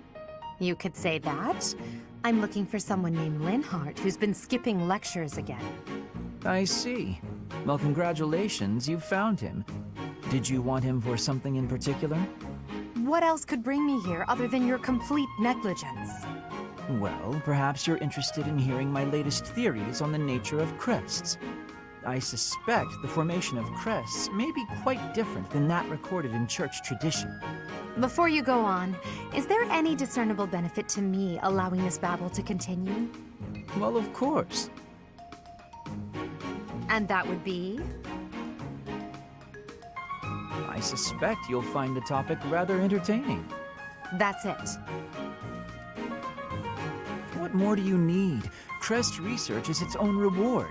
You could say that. I'm looking for someone named Linhardt who's been skipping lectures again. I see. Well, congratulations, you found him. Did you want him for something in particular? What else could bring me here other than your complete negligence? Well, perhaps you're interested in hearing my latest theories on the nature of crests. I suspect the formation of crests may be quite different than that recorded in church tradition. Before you go on, is there any discernible benefit to me allowing this babble to continue? Well, of course. And that would be? I suspect you'll find the topic rather entertaining. That's it. What more do you need? Crest research is its own reward.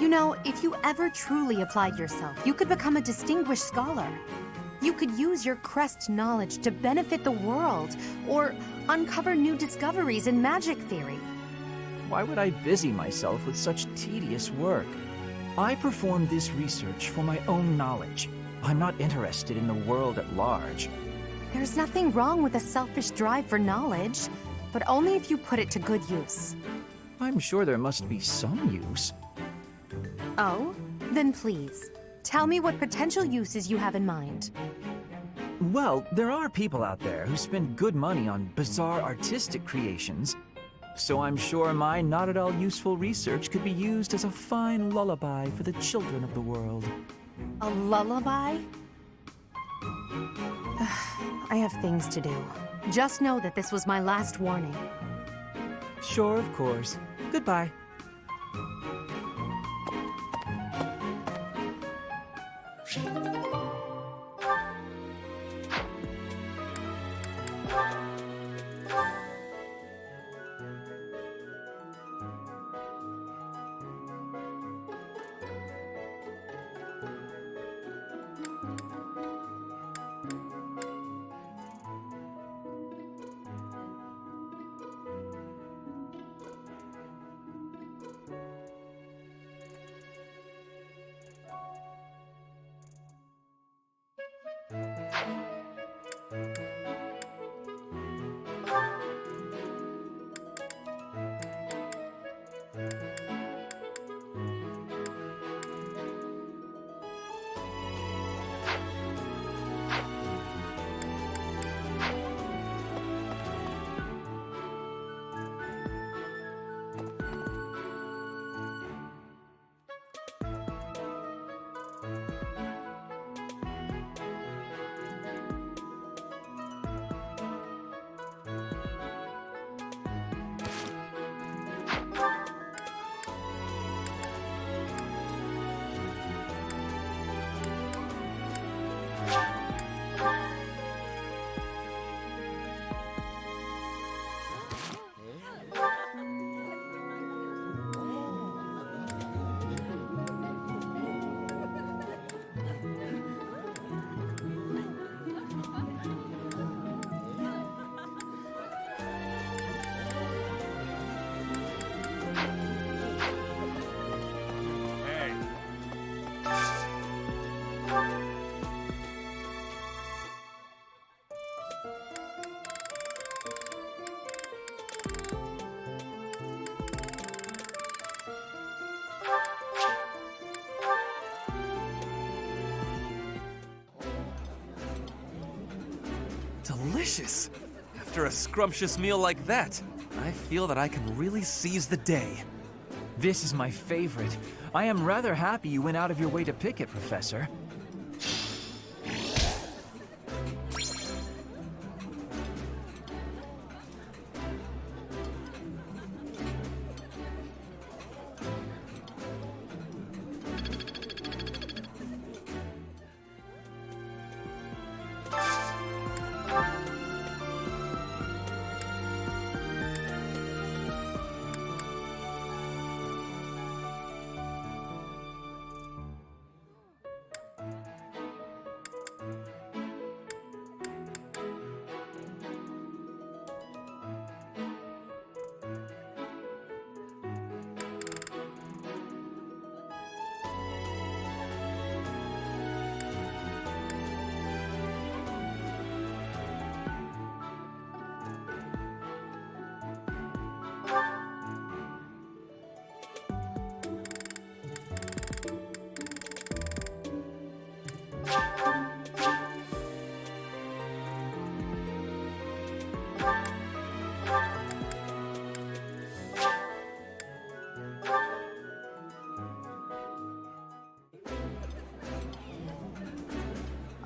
You know, if you ever truly applied yourself, you could become a distinguished scholar. You could use your crest knowledge to benefit the world, or uncover new discoveries in magic theory. Why would I busy myself with such tedious work? I perform this research for my own knowledge. I'm not interested in the world at large. There's nothing wrong with a selfish drive for knowledge, but only if you put it to good use. I'm sure there must be some use. Oh? Then please, tell me what potential uses you have in mind. Well, there are people out there who spend good money on bizarre artistic creations. So I'm sure my not at all useful research could be used as a fine lullaby for the children of the world. A lullaby? I have things to do. Just know that this was my last warning. Sure, of course. Goodbye. Delicious! After a scrumptious meal like that, I feel that I can really seize the day. This is my favorite. I am rather happy you went out of your way to pick it, Professor.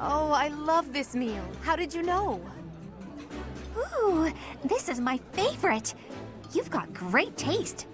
Oh, I love this meal. How did you know? Ooh, this is my favorite. You've got great taste.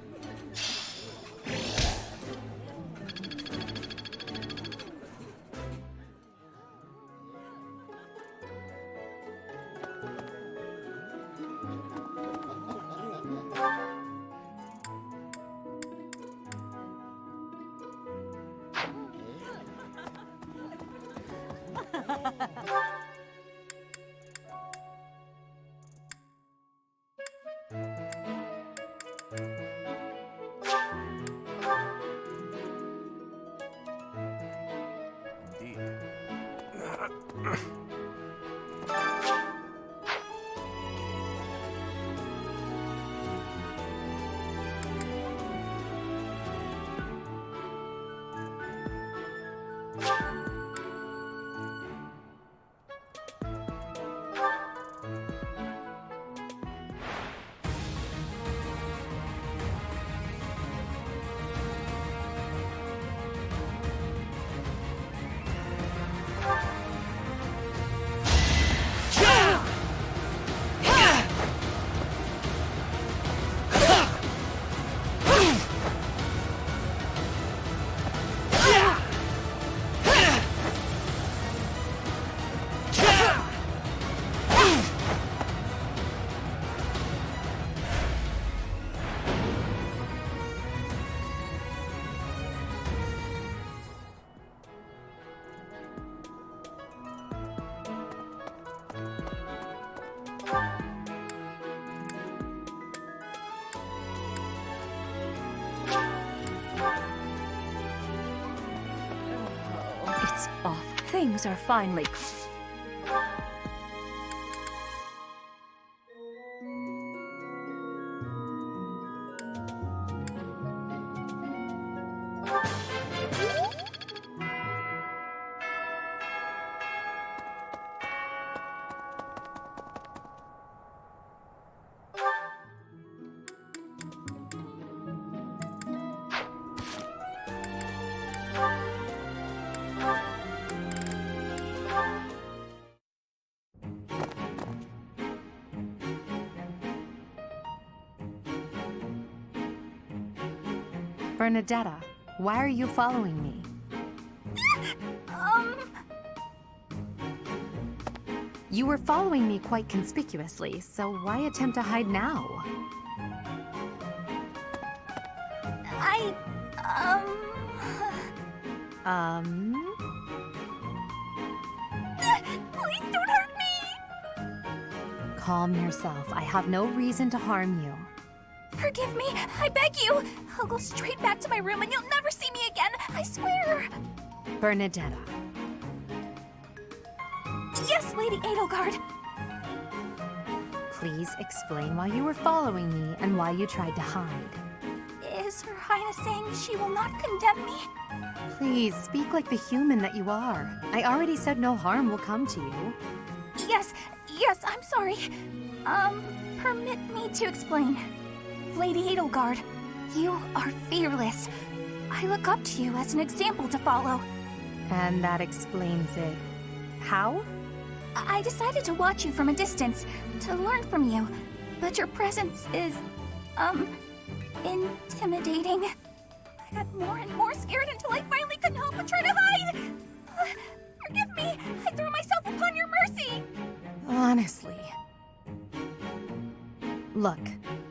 It's off. Things are finally... Bernadetta, why are you following me? You were following me quite conspicuously, so why attempt to hide now? Please don't hurt me! Calm yourself. I have no reason to harm you. Forgive me, I beg you. I'll go straight back to my room and you'll never see me again, I swear. Bernadetta. Yes, Lady Edelgard. Please explain why you were following me and why you tried to hide. Is Her Highness saying she will not condemn me? Please, speak like the human that you are. I already said no harm will come to you. Yes, I'm sorry. Permit me to explain. Lady Edelgard, you are fearless. I look up to you as an example to follow. And that explains it. How? I decided to watch you from a distance, to learn from you, but your presence is, intimidating. I got more and more scared until I finally couldn't help but try to hide. Forgive me, I threw myself upon your mercy. Honestly. Look,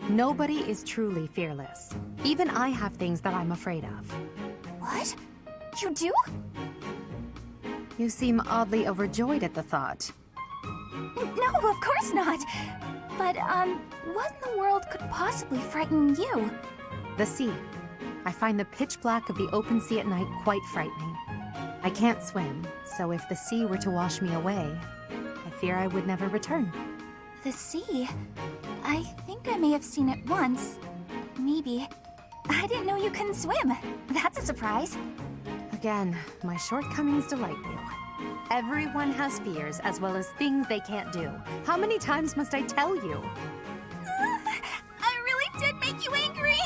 nobody is truly fearless. Even I have things that I'm afraid of. What? You do? You seem oddly overjoyed at the thought. No, of course not. But, what in the world could possibly frighten you? The sea. I find the pitch black of the open sea at night quite frightening. I can't swim, so if the sea were to wash me away, I fear I would never return. The sea? I think I may have seen it once. Maybe. I didn't know you couldn't swim. That's a surprise. Again, my shortcomings delight you. Everyone has fears as well as things they can't do. How many times must I tell you? I really did make you angry!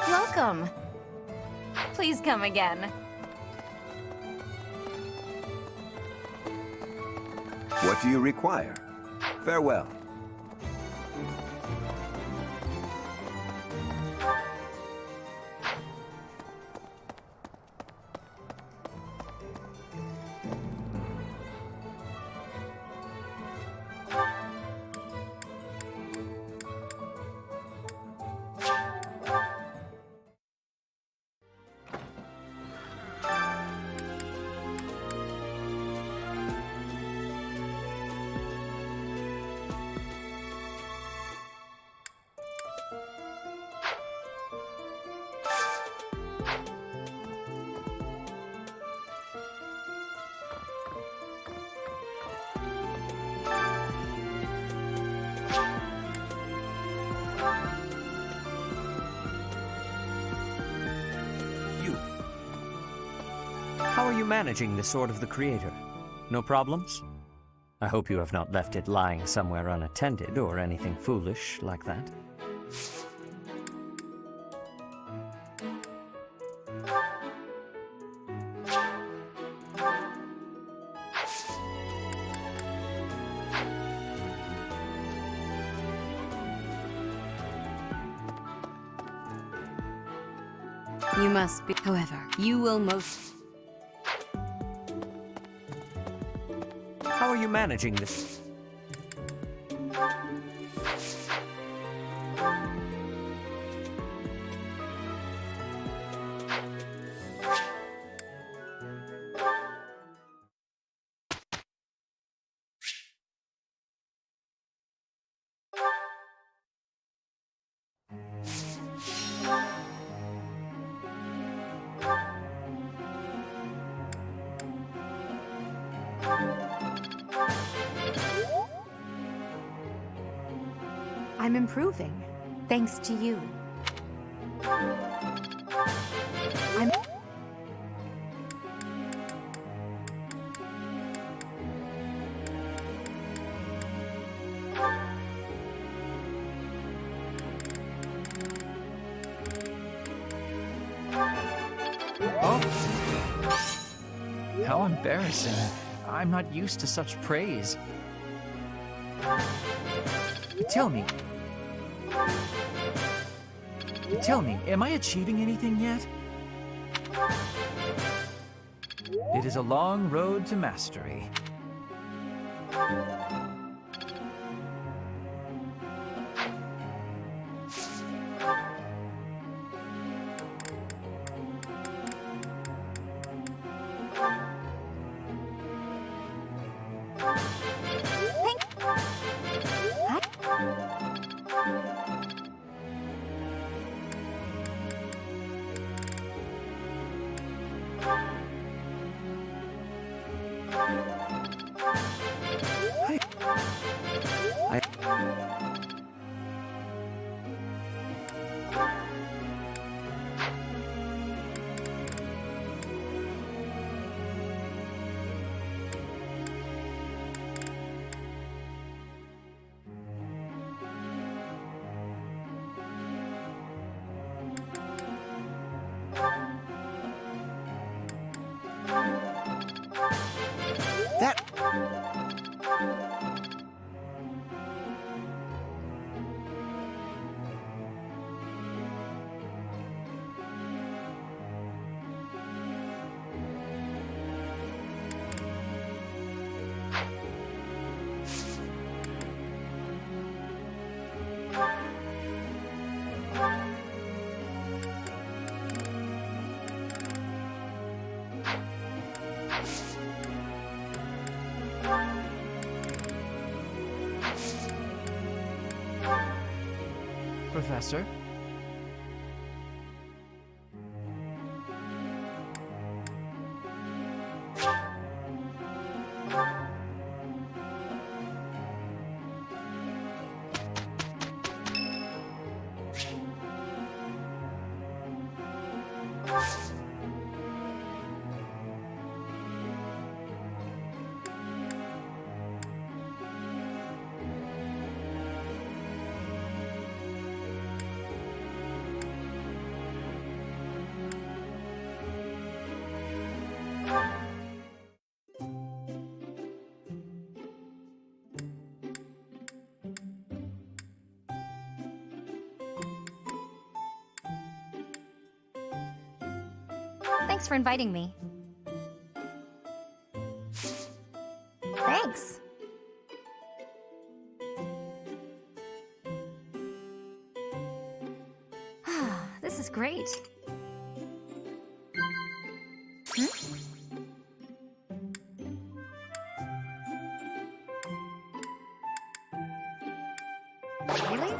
Welcome. Please come again. What do you require? Farewell. How are you managing the Sword of the Creator? No problems? I hope you have not left it lying somewhere unattended or anything foolish like that. You must be. However, you will most. How are you managing this? I'm improving, thanks to you. I'm... Oh! How embarrassing. I'm not used to such praise. Tell me, am I achieving anything yet? It is a long road to mastery. That... Professor? Thanks for inviting me. Thanks. This is great. Really?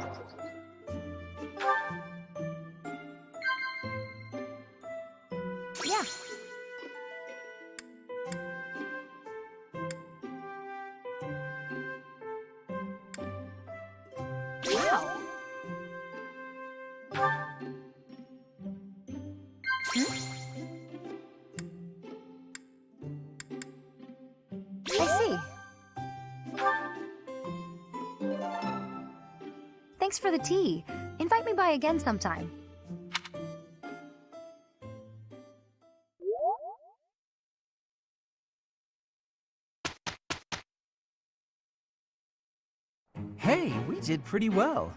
Wow. I see. Thanks for the tea. Invite me by again sometime. Hey, we did pretty well.